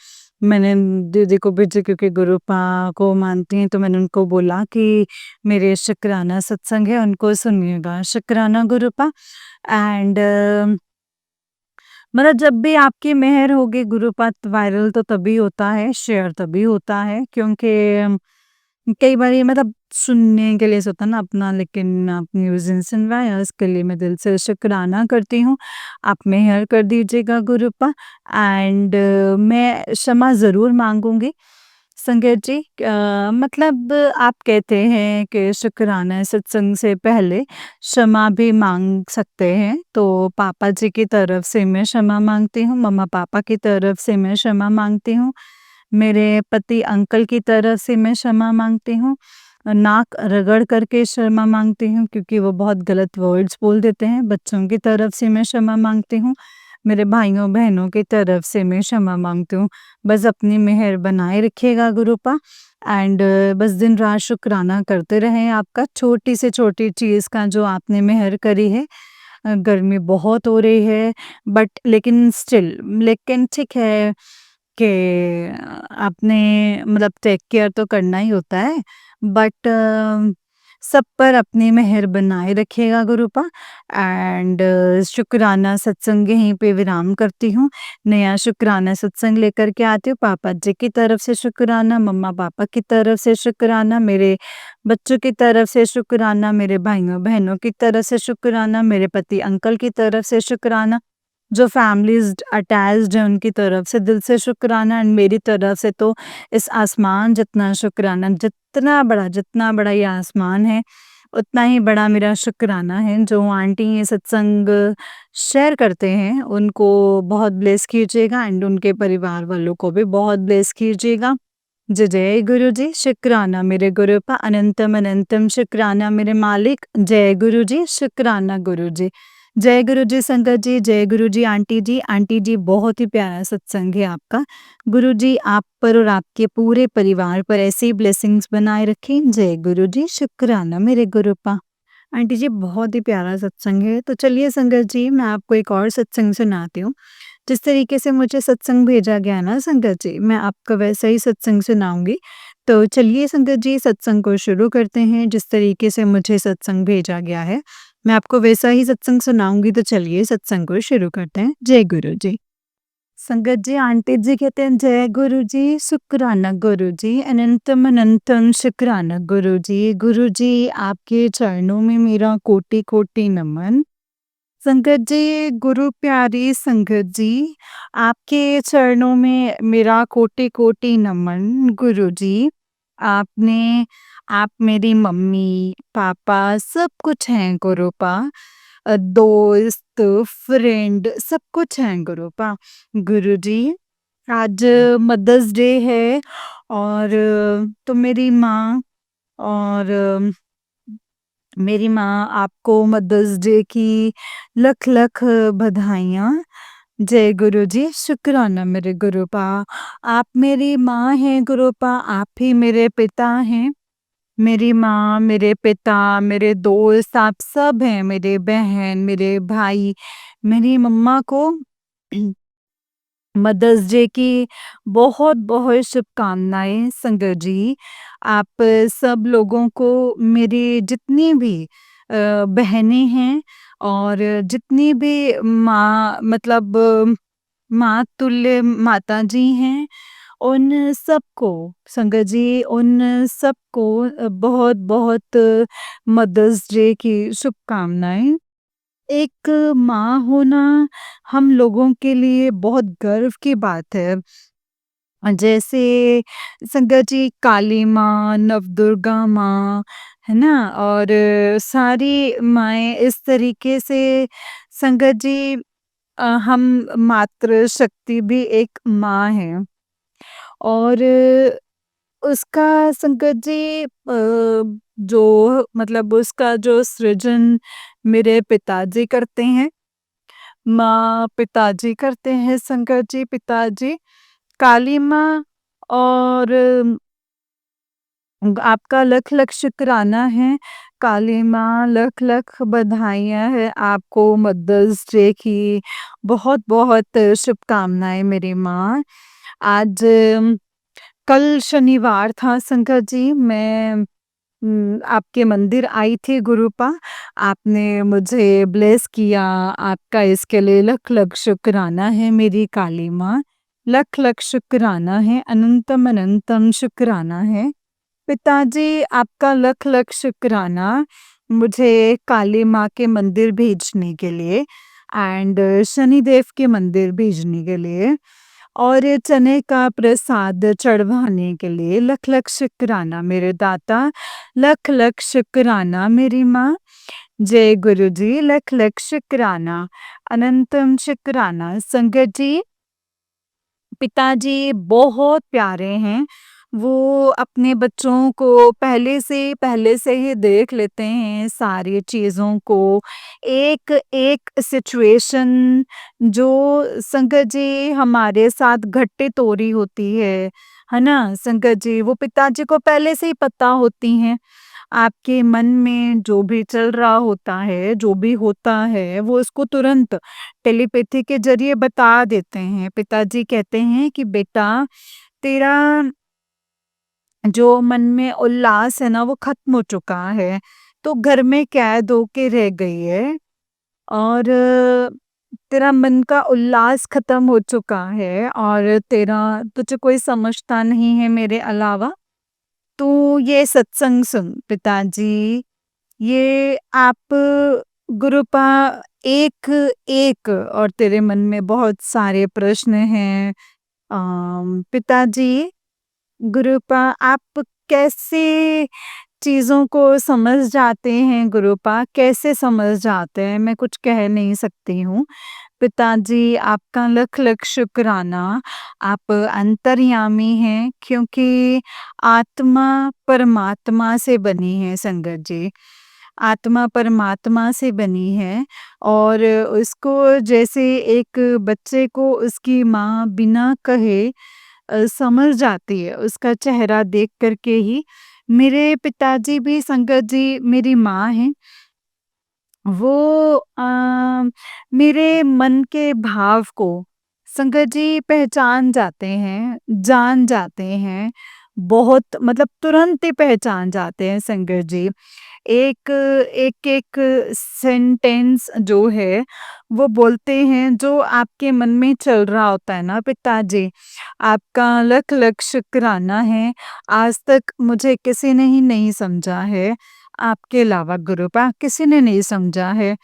मैंने दीदी को भेजे क्योंकि गुरुपा को मानती हैं, तो मैंने उनको बोला कि मेरे शुक्राना सत्संग है, उनको सुनिएगा। शुक्राना गुरुपा एंड मतलब जब भी आपकी मेहर होगी गुरुपत वायरल तो तभी होता है, शेयर तभी होता है क्योंकि कई बारी मतलब सुनने के लिए होता है ना अपना, लेकिन आपने उस दिन सुनवाया उसके लिए मैं दिल से शुक्राना करती हूँ। आप मेहर कर दीजिएगा गुरुपा एंड मैं क्षमा ज़रूर माँगूँगी। संगत जी मतलब आप कहते हैं कि शुक्राना सत्संग से पहले क्षमा भी माँग सकते हैं, तो पापा जी की तरफ से मैं क्षमा माँगती हूँ, मम्मा-पापा की तरफ से मैं क्षमा माँगती हूँ, मेरे पति अंकल की तरफ से मैं क्षमा माँगती हूँ, नाक रगड़ करके क्षमा माँगती हूँ क्योंकि वो बहुत गलत वर्ड्स बोल देते हैं, बच्चों की तरफ से मैं क्षमा माँगती हूँ, मेरे भाइयों-बहनों की तरफ से मैं क्षमा माँगती हूँ। बस अपनी मेहर बनाए रखिएगा गुरुपा एंड बस दिन-रात शुक्राना करते रहें आपका, छोटी से छोटी चीज़ का जो आपने मेहर करी है। गर्मी बहुत हो रही है बट लेकिन स्टिल लेकिन ठीक है कि आपने मतलब टेक केयर तो करना ही होता है बट सब पर अपनी मेहर बनाए रखिएगा गुरुपा एंड शुक्राना सत्संग यहीं पे विराम करती हूँ। नया शुक्राना सत्संग लेकर के आती हूँ। पापा जी की तरफ से शुक्राना, मम्मा-पापा की तरफ से शुक्राना, मेरे बच्चों की तरफ से शुक्राना, मेरे भाइयों-बहनों की तरफ से शुक्राना, मेरे पति अंकल की तरफ से शुक्राना, जो फैमिलीज़ अटैच्ड हैं उनकी तरफ से दिल से शुक्राना एंड मेरी तरफ से तो इस आसमान जितना शुक्राना, जितना बड़ा ये आसमान है, उतना ही बड़ा मेरा शुक्राना है। जो आंटी ये सत्संग शेयर करते हैं, उनको बहुत ब्लेस कीजिएगा एंड उनके परिवार वालों को भी बहुत ब्लेस कीजिएगा। जय जय गुरु जी, शुक्राना मेरे गुरुपा, अनंतम अनंतम शुक्राना मेरे मालिक। जय गुरु जी, शुक्राना गुरु जी। जय गुरु जी संगत जी, जय गुरु जी आंटी जी। आंटी जी बहुत ही प्यारा सत्संग है आपका। गुरु जी आप पर और आपके पूरे परिवार पर ऐसे ही ब्लेसिंग्स बनाए रखें। जय गुरु जी, शुक्राना मेरे गुरुपा। आंटी जी बहुत ही प्यारा सत्संग है। तो चलिए संगत जी मैं आपको एक और सत्संग सुनाती हूँ। जिस तरीके से मुझे सत्संग भेजा गया ना संगत जी, मैं आपको वैसा ही सत्संग सुनाऊँगी। तो चलिए संगत जी सत्संग को शुरू करते हैं, जिस तरीके से मुझे सत्संग भेजा गया है, मैं आपको वैसा ही सत्संग सुनाऊँगी तो चलिए सत्संग को शुरू करते हैं। जय गुरु जी। संगत जी आंटी जी कहते हैं जय गुरु जी, शुक्राना गुरु जी, अनंतम अनंतम शुक्राना गुरु जी आपके चरणों में मेरा कोटि-कोटि नमन। संगत जी, गुरु प्यारी संगत जी, आपके चरणों में मेरा कोटि-कोटि नमन गुरुजी। आपने आप मेरी मम्मी, पापा सब कुछ हैं गुरुपा। दोस्त, फ्रेंड सब कुछ हैं गुरुपा। गुरुजी, आज मदर्स डे है और तो मेरी माँ और मेरी माँ आपको मदर्स डे की लख-लख बधाइयाँ। जय गुरु जी, शुक्राना मेरे गुरुपा। आप मेरी माँ हैं गुरुपा, आप ही मेरे पिता हैं। मेरी माँ, मेरे पिता, मेरे दोस्त आप सब हैं, मेरे बहन, मेरे भाई। मेरी मम्मा को मदर्स डे की बहुत-बहुत शुभकामनाएँ संगत जी। आप सब लोगों को मेरी जितनी भी बहनें हैं और जितनी भी माँ मतलब माँ तुल्य माताजी हैं, उन सबको संगत जी उन सबको बहुत-बहुत मदर्स डे की शुभकामनाएँ। एक माँ होना हम लोगों के लिए बहुत गर्व की बात है। जैसे संगत जी काली माँ, नवदुर्गा माँ, है ना? और सारी माएँ इस तरीके से संगत जी हम मातृ शक्ति भी एक माँ है। और उसका संकट जी जो मतलब उसका जो सृजन मेरे पिताजी करते हैं, माँ पिताजी करते हैं शंकर जी पिताजी, काली माँ और आपका लख लख शुक्राना है। काली माँ लख लख बधाइयाँ हैं आपको मदर्स डे की। बहुत बहुत शुभकामनाएं मेरी माँ। आज कल शनिवार था शंकर जी, मैं आपके मंदिर आई थी गुरुपा, आपने मुझे ब्लेस किया, आपका इसके लिए लख लख शुक्राना है मेरी काली माँ। लख लख शुक्राना है, अनंतम अनंतम शुक्राना है। पिताजी आपका लख लख शुक्राना मुझे काली माँ के मंदिर भेजने के लिए एंड शनिदेव के मंदिर भेजने के लिए और ये चने का प्रसाद चढ़वाने के लिए लख लख शुक्राना मेरे दाता। लख लख शुक्राना मेरी माँ। जय गुरु जी। लख लख शुक्राना, अनंतम शुक्राना। संगत जी पिताजी बहुत प्यारे हैं। वो अपने बच्चों को पहले से ही देख लेते हैं सारी चीज़ों को। एक-एक सिचुएशन जो संगत जी हमारे साथ घटित हो रही होती है ना? संगत जी वो पिताजी को पहले से ही पता होती हैं। आपके मन में जो भी चल रहा होता है, जो भी होता है, वो उसको तुरंत टेलीपैथी के ज़रिए बता देते हैं। पिताजी कहते हैं कि बेटा तेरा जो मन में उल्लास है ना वो ख़त्म हो चुका है, तो घर में कैद होके रह गई है और तेरा मन का उल्लास ख़त्म हो चुका है और तेरा तुझे कोई समझता नहीं है मेरे अलावा। तो ये सत्संग सुन पिताजी, ये आप गुरुपा एक एक और तेरे मन में बहुत सारे प्रश्न हैं। पिताजी गुरुपा आप कैसे चीज़ों को समझ जाते हैं गुरुपा, कैसे समझ जाते हैं? मैं कुछ कह नहीं सकती हूँ। पिताजी आपका लख लख शुक्राना। आप अंतर्यामी हैं क्योंकि आत्मा परमात्मा से बनी है संगत जी। आत्मा परमात्मा से बनी है और उसको जैसे एक बच्चे को उसकी माँ बिना कहे समझ जाती है उसका चेहरा देख कर के ही। मेरे पिताजी भी संगत जी मेरी माँ हैं। वो मेरे मन के भाव को संगत जी पहचान जाते हैं, जान जाते हैं। बहुत मतलब तुरंत ही पहचान जाते हैं संगत जी। एक एक-एक सेंटेंस जो है, वो बोलते हैं जो आपके मन में चल रहा होता है ना पिताजी, आपका लख-लख शुक्राना है। आज तक मुझे किसी ने ही नहीं समझा है, आपके अलावा गुरुपा किसी ने नहीं समझा है।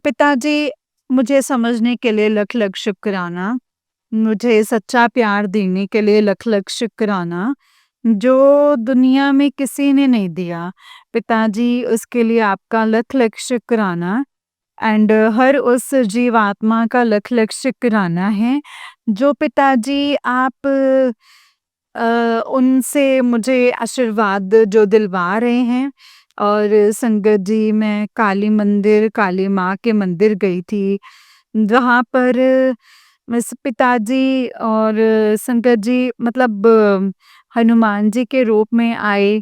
पिताजी मुझे समझने के लिए लख-लख शुक्राना। मुझे सच्चा प्यार देने के लिए लख-लख शुक्राना, जो दुनिया में किसी ने नहीं दिया। पिताजी उसके लिए आपका लख-लख शुक्राना एंड हर उस जीवात्मा का लख-लख शुक्राना है, जो पिताजी आप उनसे मुझे आशीर्वाद जो दिलवा रहे हैं और संगत जी मैं काली मंदिर, काली माँ के मंदिर गई थी। वहाँ पर बस पिताजी और संगत जी मतलब हनुमान जी के रूप में आए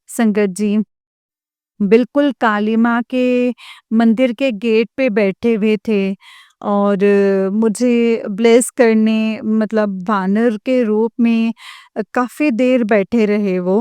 संगत जी। बिल्कुल काली माँ के मंदिर के गेट पे बैठे हुए थे और मुझे ब्लेस करने मतलब वानर के रूप में काफ़ी देर बैठे रहे वो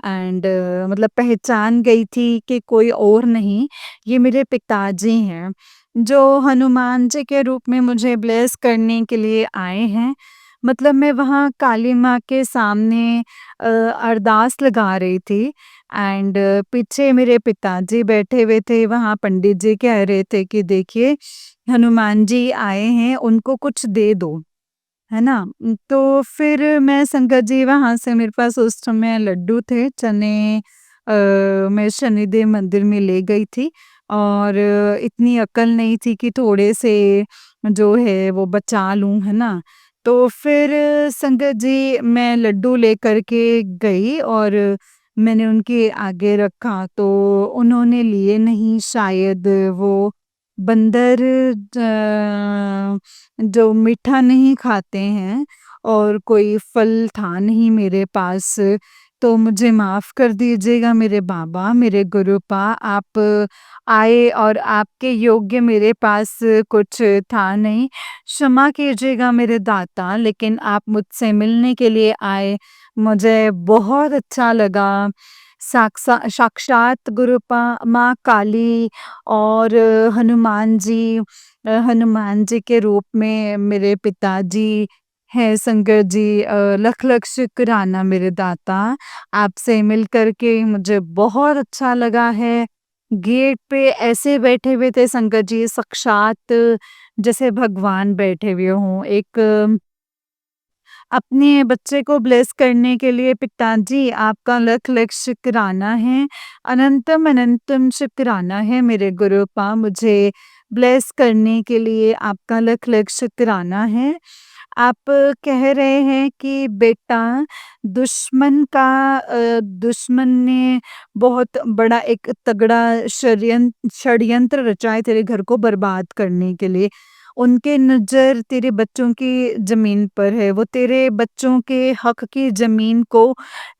एंड मतलब पहचान गई थी कि कोई और नहीं, ये मेरे पिताजी हैं, जो हनुमान जी के रूप में मुझे ब्लेस करने के लिए आए हैं। मतलब मैं वहाँ काली माँ के सामने अरदास लगा रही थी एंड पीछे मेरे पिताजी बैठे हुए थे, वहाँ पंडित जी कह रहे थे कि देखिए हनुमान जी आए हैं, उनको कुछ दे दो, है ना? तो फिर मैं संगत जी वहाँ से मेरे पास उस समय लड्डू थे, चने मैं शनिदेव मंदिर में ले गई थी और इतनी अक्ल नहीं थी कि थोड़े से जो है वो बचा लूँ, है ना? तो फिर संगत जी मैं लड्डू लेकर के गई और मैंने उनके आगे रखा तो उन्होंने लिए नहीं, शायद वो बंदर जो मीठा नहीं खाते हैं और कोई फल था नहीं मेरे पास, तो मुझे माफ़ कर दीजिएगा मेरे बाबा, मेरे गुरुपा, आप आए और आपके योग्य मेरे पास कुछ था नहीं। क्षमा कीजिएगा मेरे दाता, लेकिन आप मुझसे मिलने के लिए आए, मुझे बहुत अच्छा लगा। साक्षात गुरुपा माँ काली और हनुमान जी के रूप में मेरे पिताजी हैं संगत जी। लख लख शुक्राना मेरे दाता, आपसे मिल कर के मुझे बहुत अच्छा लगा है। गेट पे ऐसे बैठे हुए थे संगत जी, साक्षात जैसे भगवान बैठे हुए हों। एक अपने बच्चे को ब्लेस करने के लिए पिताजी आपका लख लख शुक्राना है, अनंतम अनंतम शुक्राना है मेरे गुरुपा, मुझे ब्लेस करने के लिए आपका लख लख शुक्राना है। आप कह रहे हैं कि बेटा दुश्मन ने बहुत बड़ा एक तगड़ा षड्यंत्र रचा है तेरे घर को बर्बाद करने के लिए। उनके नज़र तेरे बच्चों की ज़मीन पर है, वो तेरे बच्चों के हक की ज़मीन को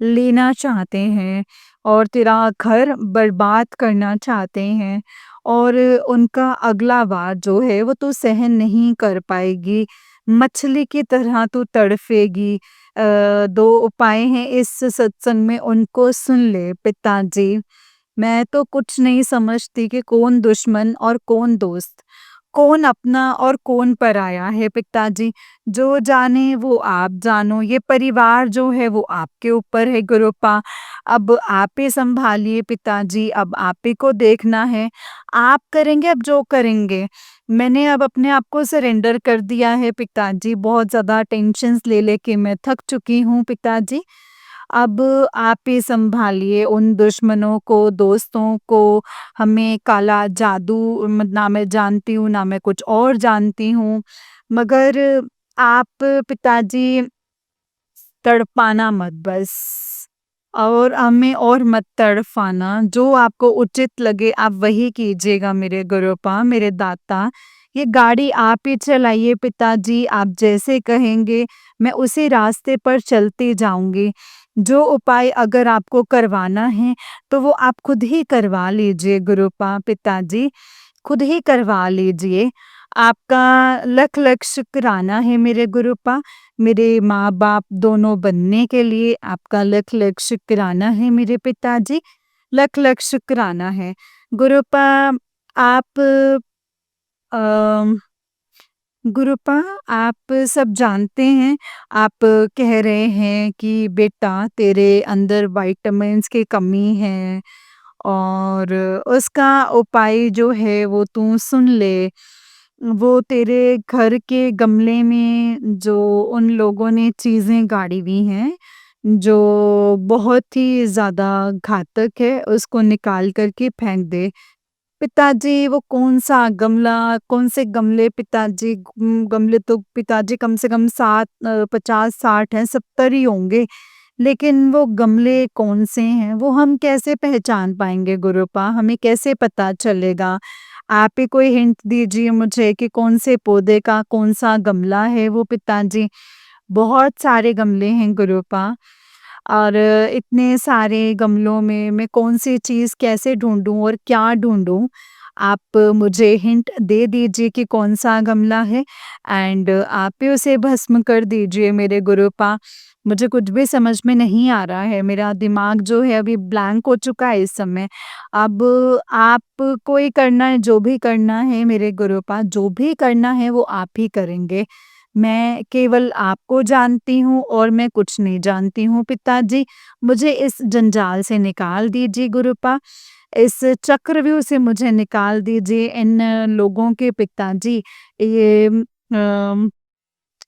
लेना चाहते हैं और तेरा घर बर्बाद करना चाहते हैं और उनका अगला वार जो है वो तू सहन नहीं कर पाएगी, मछली की तरह तू तड़फेगी। 2 उपाय हैं इस सत्संग में, उनको सुन ले पिताजी। मैं तो कुछ नहीं समझती कि कौन दुश्मन और कौन दोस्त, कौन अपना और कौन पराया है पिताजी। जो जाने वो आप जानो, ये परिवार जो है वो आपके ऊपर है गुरुपा। अब आप ही सँभालिए पिताजी, अब आप ही को देखना है। आप करेंगे अब जो करेंगे। मैंने अब अपने आप को सरेंडर कर दिया है पिताजी, बहुत ज़्यादा टेंशन्स ले लेके मैं थक चुकी हूँ पिताजी। अब आप ही सँभालिए उन दुश्मनों को, दोस्तों को। हमें काला जादू ना मैं जानती हूँ, ना मैं कुछ और जानती हूँ। मगर आप पिताजी तड़पाना मत बस, और हमें और मत तड़पाना। जो आपको उचित लगे आप वही कीजिएगा मेरे गुरुपा, मेरे दाता। ये गाड़ी आप ही चलाइए पिताजी, आप जैसे कहेंगे मैं उसी रास्ते पर चलती जाऊँगी। जो उपाय अगर आपको करवाना है, तो वो आप खुद ही करवा लीजिए गुरुपा पिताजी, खुद ही करवा लीजिए। आपका लख लख शुक्राना है मेरे गुरुपा, मेरे माँ-बाप दोनों बनने के लिए आपका लख लख शुक्राना है मेरे पिताजी, लख लख शुक्राना है। गुरुपा आप अ गुरुपा आप सब जानते हैं, आप कह रहे हैं कि बेटा तेरे अंदर विटामिन्स की कमी है और उसका उपाय जो है वो तू सुन ले। वो तेरे घर के गमले में जो उन लोगों ने चीज़ें गाड़ी हुई हैं, जो बहुत ही ज़्यादा घातक है, उसको निकाल कर के फेंक दे। पिताजी वो कौन-सा गमला, कौन-से गमले पिताजी, गमले तो पिताजी कम से कम 50-60 हैं, 70 ही होंगे। लेकिन वो गमले कौन-से हैं, वो हम कैसे पहचान पाएँगे गुरुपा? हमें कैसे पता चलेगा? आप ही कोई हिंट दीजिए मुझे कि कौन-से पौधे का कौन-सा गमला है वो पिताजी? बहुत सारे गमले हैं गुरुपा। और इतने सारे गमलों में मैं कौन-सी चीज़ कैसे ढूँढूँ और क्या ढूँढूँ? आप मुझे हिंट दे दीजिए कि कौन-सा गमला है एंड आप ही उसे भस्म कर दीजिए मेरे गुरुपा। मुझे कुछ भी समझ में नहीं आ रहा है, मेरा दिमाग जो है अभी ब्लैंक हो चुका है इस समय। अब आपको ही करना है, जो भी करना है मेरे गुरुपा, जो भी करना है वो आप ही करेंगे। मैं केवल आपको जानती हूँ और मैं कुछ नहीं जानती हूँ पिताजी। मुझे इस जंजाल से निकाल दीजिए गुरुपा, इस चक्रव्यूह से मुझे निकाल दीजिए, इन लोगों के पिताजी, ये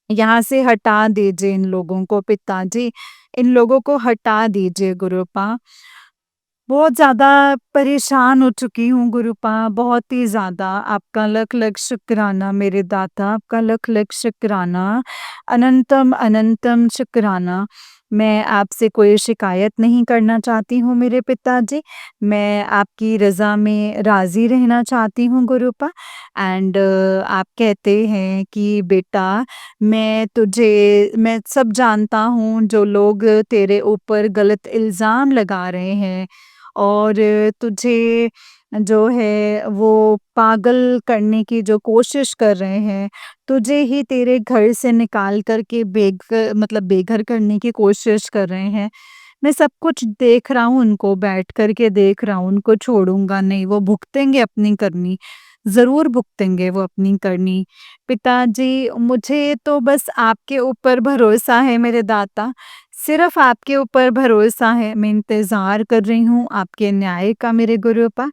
यहाँ से हटा दीजिए इन लोगों को पिताजी, इन लोगों को हटा दीजिए गुरुपा। बहुत ज़्यादा परेशान हो चुकी हूँ गुरुपा, बहुत ही ज़्यादा। आपका लख-लख शुक्राना मेरे दाता, आपका लख-लख शुक्राना, अनंतम अनंतम शुक्राना। मैं आपसे कोई शिकायत नहीं करना चाहती हूँ मेरे पिताजी, मैं आपकी रज़ा में राज़ी रहना चाहती हूँ गुरुपा। एंड आप कहते हैं कि बेटा मैं सब जानता हूँ जो लोग तेरे ऊपर गलत इल्ज़ाम लगा रहे हैं और तुझे जो है वो पागल करने की जो कोशिश कर रहे हैं, तुझे ही तेरे घर से निकाल कर के मतलब बेघर करने की कोशिश कर रहे हैं। मैं सब कुछ देख रहा हूँ, उनको बैठ कर के देख रहा हूँ, उनको छोड़ूँगा नहीं, वो भुगतेंगे अपनी करनी, ज़रूर भुगतेंगे वो अपनी करनी। पिताजी, मुझे तो बस आपके ऊपर भरोसा है मेरे दाता, सिर्फ़ आपके ऊपर भरोसा है। मैं इंतज़ार कर रही हूँ आपके न्याय का मेरे गुरूपा।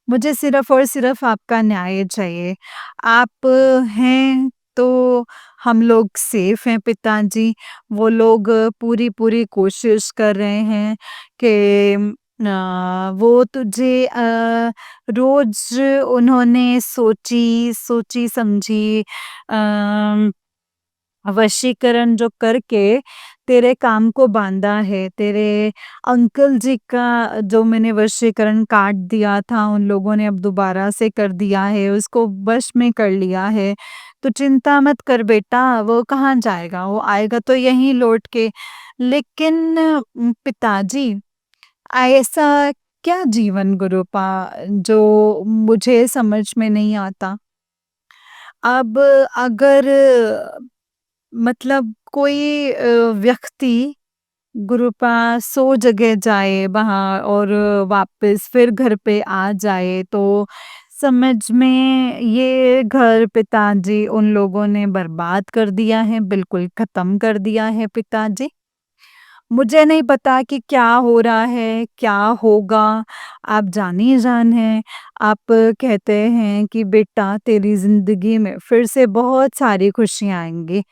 मुझे सिर्फ़ और सिर्फ़ आपका न्याय चाहिए। आप हैं तो हम लोग सेफ़ हैं पिताजी। वो लोग पूरी-पूरी कोशिश कर रहे हैं कि वो तुझे रोज़ उन्होंने सोची-समझी वशीकरण जो करके तेरे काम को बाँधा है, तेरे अंकल जी का जो मैंने वशीकरण काट दिया था, उन लोगों ने अब दोबारा से कर दिया है, उसको वश में कर लिया है। तो चिंता मत कर बेटा, वो कहाँ जाएगा, वो आएगा तो यहीं लौट के। लेकिन पिताजी, ऐसा क्या जीवन गुरुपा जो मुझे समझ में नहीं आता? अब अगर मतलब कोई व्यक्ति गुरुपा सो जगह जाए वहाँ और वापस फिर घर पे आ जाए तो समझ में ये घर पिताजी उन लोगों ने बर्बाद कर दिया है, बिल्कुल ख़त्म कर दिया है पिताजी। मुझे नहीं पता कि क्या हो रहा है, क्या होगा? आप जानी-जान हैं। आप कहते हैं कि बेटा तेरी ज़िंदगी में फिर से बहुत सारी खुशियाँ आएँगी।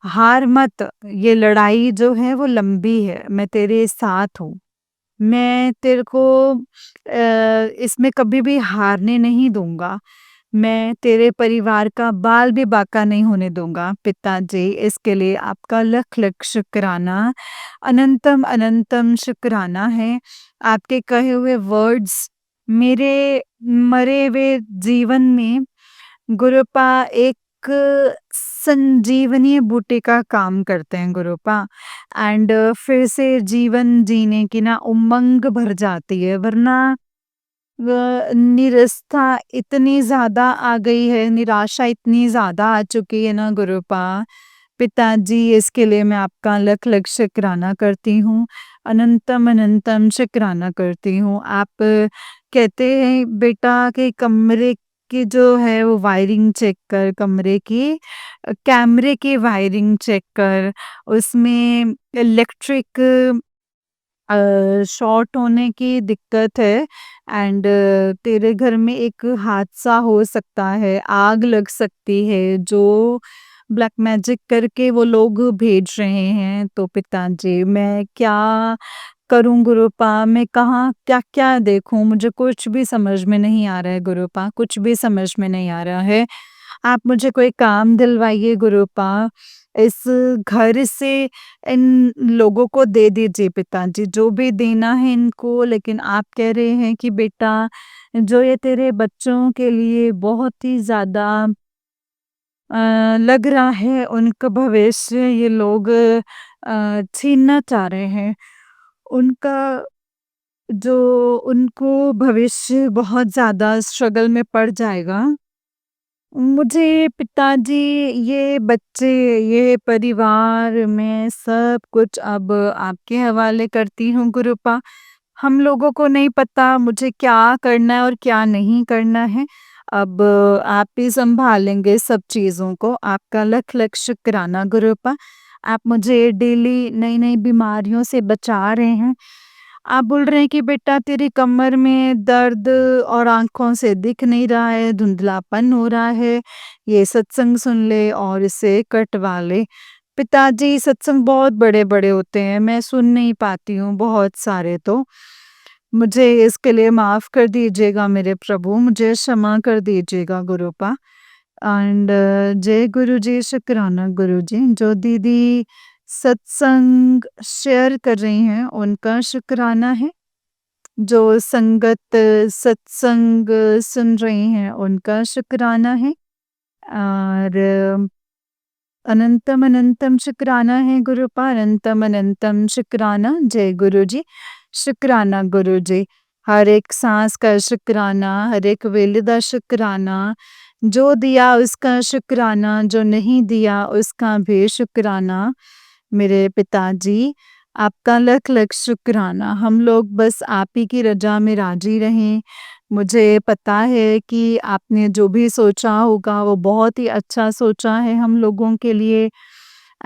हार मत, ये लड़ाई जो है वो लंबी है, मैं तेरे साथ हूँ। मैं तेरे को इसमें कभी भी हारने नहीं दूँगा। मैं तेरे परिवार का बाल भी बाका नहीं होने दूँगा पिताजी, इसके लिए आपका लख-लख शुक्राना, अनंतम अनंतम शुक्राना है। आपके कहे हुए वर्ड्स मेरे मरे हुए जीवन में गुरुपा एक संजीवनी बूटी का काम करते हैं गुरुपा। एंड फिर से जीवन जीने की ना उमंग भर जाती है, वरना निरस्ता इतनी ज़्यादा आ गई है, निराशा इतनी ज़्यादा आ चुकी है ना गुरुपा। पिताजी, इसके लिए मैं आपका लख-लख शुक्राना करती हूँ, अनंतम अनंतम शुक्राना करती हूँ। आप कहते हैं बेटा कि कमरे की जो है वो वायरिंग चेक कर, कमरे की कैमरे की वायरिंग चेक कर, उसमें इलेक्ट्रिक शॉर्ट होने की दिक्कत है एंड तेरे घर में एक हादसा हो सकता है, आग लग सकती है, जो ब्लैक मैजिक करके वो लोग भेज रहे हैं। तो पिताजी, मैं क्या करूँ गुरुपा? मैं कहाँ क्या-क्या देखूँ? मुझे कुछ भी समझ में नहीं आ रहा है गुरुपा, कुछ भी समझ में नहीं आ रहा है। आप मुझे कोई काम दिलवाइए गुरुपा, इस घर से इन लोगों को दे दीजिए पिताजी, जो भी देना है इनको। लेकिन आप कह रहे हैं कि बेटा, जो ये तेरे बच्चों के लिए बहुत ही ज़्यादा लग रहा है उनका भविष्य ये लोग छीनना चाह रहे हैं। उनका जो उनको भविष्य बहुत ज़्यादा स्ट्रगल में पड़ जाएगा। मुझे पिताजी, ये बच्चे, ये परिवार, मैं सब कुछ अब आपके हवाले करती हूँ गुरुपा। हम लोगों को नहीं पता मुझे क्या करना है और क्या नहीं करना है। अब आप ही सँभालेंगे सब चीज़ों को। आपका लख-लख शुक्राना गुरुपा। आप मुझे डेली नई-नई बीमारियों से बचा रहे हैं। आप बोल रहे हैं कि बेटा तेरी कमर में दर्द और आँखों से दिख नहीं रहा है, धुंधलापन हो रहा है, ये सत्संग सुन ले और इसे कटवा ले। पिताजी, सत्संग बहुत बड़े-बड़े होते हैं, मैं सुन नहीं पाती हूँ बहुत सारे तो। मुझे इसके लिए माफ़ कर दीजिएगा मेरे प्रभु, मुझे क्षमा कर दीजिएगा गुरुपा। एंड जय गुरु जी, शुक्राना गुरु जी। जो दीदी सत्संग शेयर कर रही हैं, उनका शुक्राना है। जो संगत सत्संग सुन रही हैं, उनका शुक्राना है। और अनंतम अनंतम शुक्राना है गुरुपा, अनंतम अनंतम शुक्राना। जय गुरु जी, शुक्राना गुरु जी। हर एक सांस का शुक्राना, हर एक वेले दा शुक्राना। जो दिया उसका शुक्राना, जो नहीं दिया उसका भी शुक्राना। मेरे पिताजी, आपका लख लख शुक्राना। हम लोग बस आप ही की रजा में राजी रहें। मुझे पता है कि आपने जो भी सोचा होगा वो बहुत ही अच्छा सोचा है हम लोगों के लिए,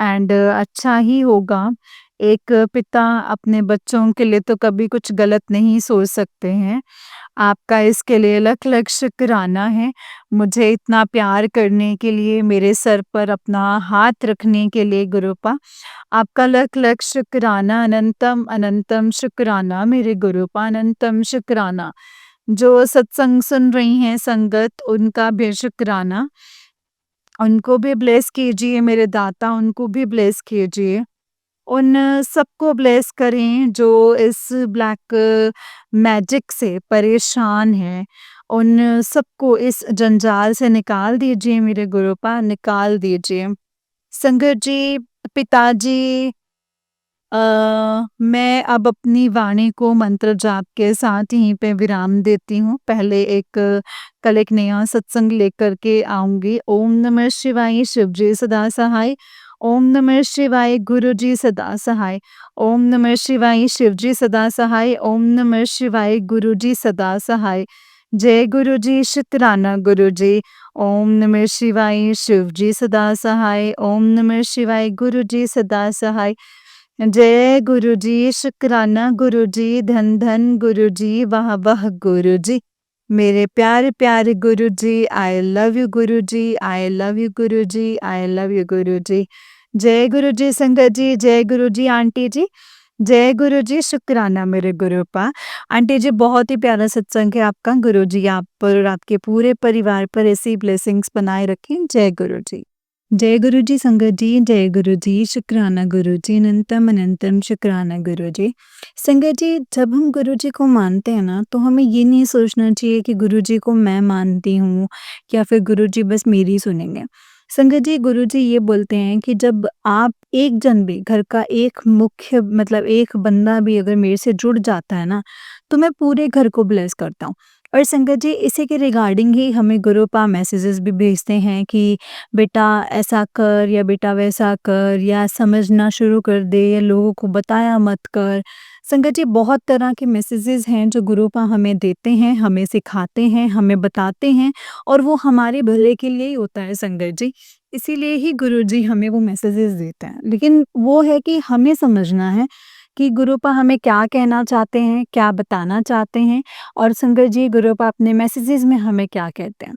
एंड अच्छा ही होगा। एक पिता अपने बच्चों के लिए तो कभी कुछ गलत नहीं सोच सकते हैं। आपका इसके लिए लख लख शुक्राना है। मुझे इतना प्यार करने के लिए, मेरे सर पर अपना हाथ रखने के लिए गुरुपा, आपका लख लख शुक्राना। अनंतम अनंतम शुक्राना मेरे गुरुपा, अनंतम शुक्राना। जो सत्संग सुन रही हैं संगत, उनका भी शुक्राना। उनको भी ब्लेस कीजिए मेरे दाता, उनको भी ब्लेस कीजिए। उन सबको ब्लेस करें जो इस ब्लैक मैजिक से परेशान हैं। उन सबको इस जंजाल से निकाल दीजिए मेरे गुरुपा, निकाल दीजिए। संगत जी, पिताजी, मैं अब अपनी वाणी को मंत्र जाप के साथ यहीं पे विराम देती हूँ। पहले कल एक नया सत्संग लेकर के आऊँगी। ओम नमः शिवाय, शिव जी सदा सहाय। ओम नमः शिवाय, गुरु जी सदा सहाय। ओम नमः शिवाय, शिव जी सदा सहाय। ओम नमः शिवाय, गुरु जी सदा सहाय। जय गुरु जी, शुक्राना गुरु जी। ओम नमः शिवाय, शिव जी सदा सहाय। ओम नमः शिवाय, गुरु जी सदा सहाय। जय गुरु जी, शुक्राना गुरु जी, धन धन गुरु जी, वाह वाह गुरु जी। मेरे प्यारे प्यारे गुरु जी, I love you Guru ji, I love you Guru ji, I love you गुरु जी। जय गुरु जी संगत जी, जय गुरु जी आंटी जी, जय गुरु जी, शुक्राना मेरे गुरुपा। आंटी जी, बहुत ही प्यारा सत्संग है आपका। गुरु जी आप पर और आपके पूरे परिवार पर ऐसी ब्लेसिंग्स बनाए रखें। जय गुरु जी। जय गुरु जी संगत जी, जय गुरु जी, शुक्राना गुरु जी, अनंतम अनंतम शुक्राना गुरु जी। संगत जी, जब हम गुरु जी को मानते हैं ना, तो हमें ये नहीं सोचना चाहिए कि गुरु जी को मैं मानती हूँ या फिर गुरु जी बस मेरी सुनेंगे। संगत जी, गुरु जी ये बोलते हैं कि जब आप एक जन भी, घर का एक मुख्य मतलब एक बंदा भी अगर मेरे से जुड़ जाता है ना, तो मैं पूरे घर को ब्लेस करता हूँ। और संगत जी, इसी के रिगार्डिंग ही हमें गुरुपा मैसेजेस भी भेजते हैं कि बेटा ऐसा कर या बेटा वैसा कर, या समझना शुरू कर दे, या लोगों को बताया मत कर। संगत जी, बहुत तरह के मैसेजेस हैं जो गुरुपा हमें देते हैं, हमें सिखाते हैं, हमें बताते हैं, और वो हमारे भले के लिए ही होता है संगत जी। इसीलिए ही गुरु जी हमें वो मैसेजेस देते हैं। लेकिन वो है कि हमें समझना है कि गुरुपा हमें क्या कहना चाहते हैं, क्या बताना चाहते हैं, और संगत जी गुरुपा अपने मैसेजेस में हमें क्या कहते हैं।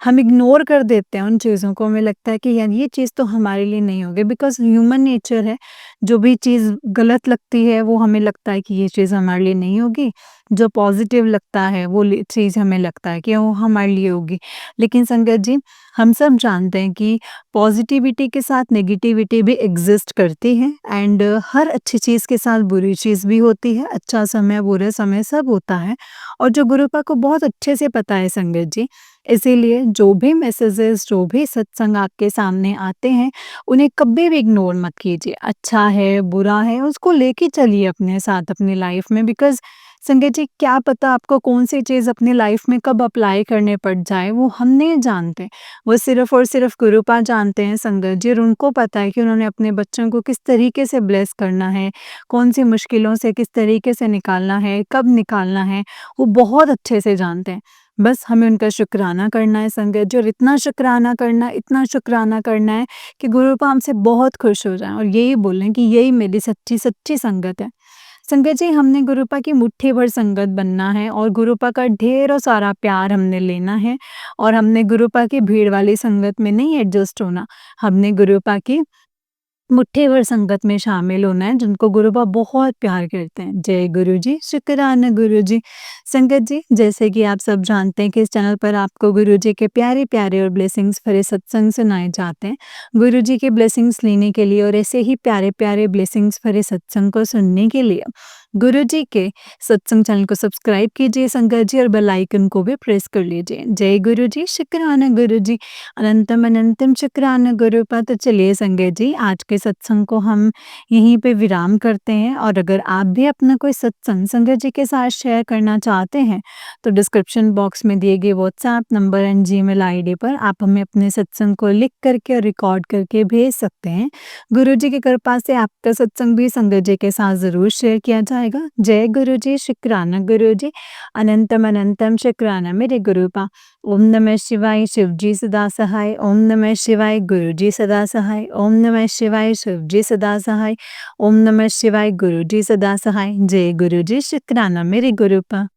हम इग्नोर कर देते हैं उन चीज़ों को, हमें लगता है कि यार ये चीज़ तो हमारे लिए नहीं होगी, बिकॉज़ ह्यूमन नेचर है। जो भी चीज़ गलत लगती है वो हमें लगता है कि ये चीज़ हमारे लिए नहीं होगी, जो पॉजिटिव लगता है वो चीज़ हमें लगता है कि वो हमारे लिए होगी। लेकिन संगत जी, हम सब जानते हैं कि पॉजिटिविटी के साथ नेगेटिविटी भी एग्जिस्ट करती है, एंड हर अच्छी चीज़ के साथ बुरी चीज़ भी होती है। अच्छा समय, बुरा समय सब होता है, और जो गुरुपा को बहुत अच्छे से पता है संगत जी। इसीलिए जो भी मैसेजेस, जो भी सत्संग आपके सामने आते हैं, उन्हें कभी भी इग्नोर मत कीजिए। अच्छा है, बुरा है, उसको लेके चलिए अपने साथ अपनी लाइफ में, बिकॉज़ संगत जी, क्या पता आपको कौन-सी चीज़ अपनी लाइफ में कब अप्लाई करने पड़ जाए, वो हम नहीं जानते। वो सिर्फ़ और सिर्फ़ गुरुपा जानते हैं संगत जी, और उनको पता है कि उन्होंने अपने बच्चों को किस तरीके से ब्लेस करना है, कौन-सी मुश्किलों से किस तरीके से निकालना है, कब निकालना है, वो बहुत अच्छे से जानते हैं। बस हमें उनका शुक्राना करना है संगत जी, और इतना शुक्राना करना है, इतना शुक्राना करना है कि गुरुपा हमसे बहुत खुश हो जाएँ और यही बोलें कि यही मेरी सच्ची संगत है। संगत जी, हमने गुरुपा की मुट्ठी भर संगत बनना है, और गुरुपा का ढेरों सारा प्यार हमने लेना है, और हमने गुरुपा की भीड़ वाली संगत में नहीं एडजस्ट होना। हमने गुरुपा की मुट्ठी भर संगत में शामिल होना है जिनको गुरुबा बहुत प्यार करते हैं। जय गुरु जी, शुक्राना गुरु जी। संगत जी, जैसे कि आप सब जानते हैं कि इस चैनल पर आपको गुरु जी के प्यारे-प्यारे और ब्लेसिंग्स भरे सत्संग सुनाए जाते हैं। गुरु जी के ब्लेसिंग्स लेने के लिए और ऐसे ही प्यारे-प्यारे ब्लेसिंग्स भरे सत्संग को सुनने के लिए गुरु जी के सत्संग चैनल को सब्सक्राइब कीजिए संगत जी और बेल आइकन को भी प्रेस कर लीजिए। जय गुरु जी, शुक्राना गुरु जी, अनंतम अनंतम शुक्राना गुरुपा। तो चलिए संगत जी, आज के सत्संग को हम यहीं पे विराम करते हैं और अगर आप भी अपना कोई सत्संग संगत जी के साथ शेयर करना चाहते हैं तो डिस्क्रिप्शन बॉक्स में दिए गए WhatsApp number and Gmail ID पर आप हमें अपने सत्संग को लिख करके और रिकॉर्ड करके भेज सकते हैं। गुरु जी की कृपा से आपका सत्संग भी संगत जी के साथ ज़रूर शेयर किया जाएगा। जय गुरु जी, शुक्राना गुरु जी, अनंतम अनंतम शुक्राना मेरे गुरुपा। ओम नमः शिवाय, शिव जी सदा सहाय। ओम नमः शिवाय, गुरु जी सदा सहाय। ओम नमः शिवाय, शिव जी सदा सहाय। ओम नमः शिवाय, गुरु जी सदा सहाय। जय गुरु जी, शुक्राना मेरे गुरुपा।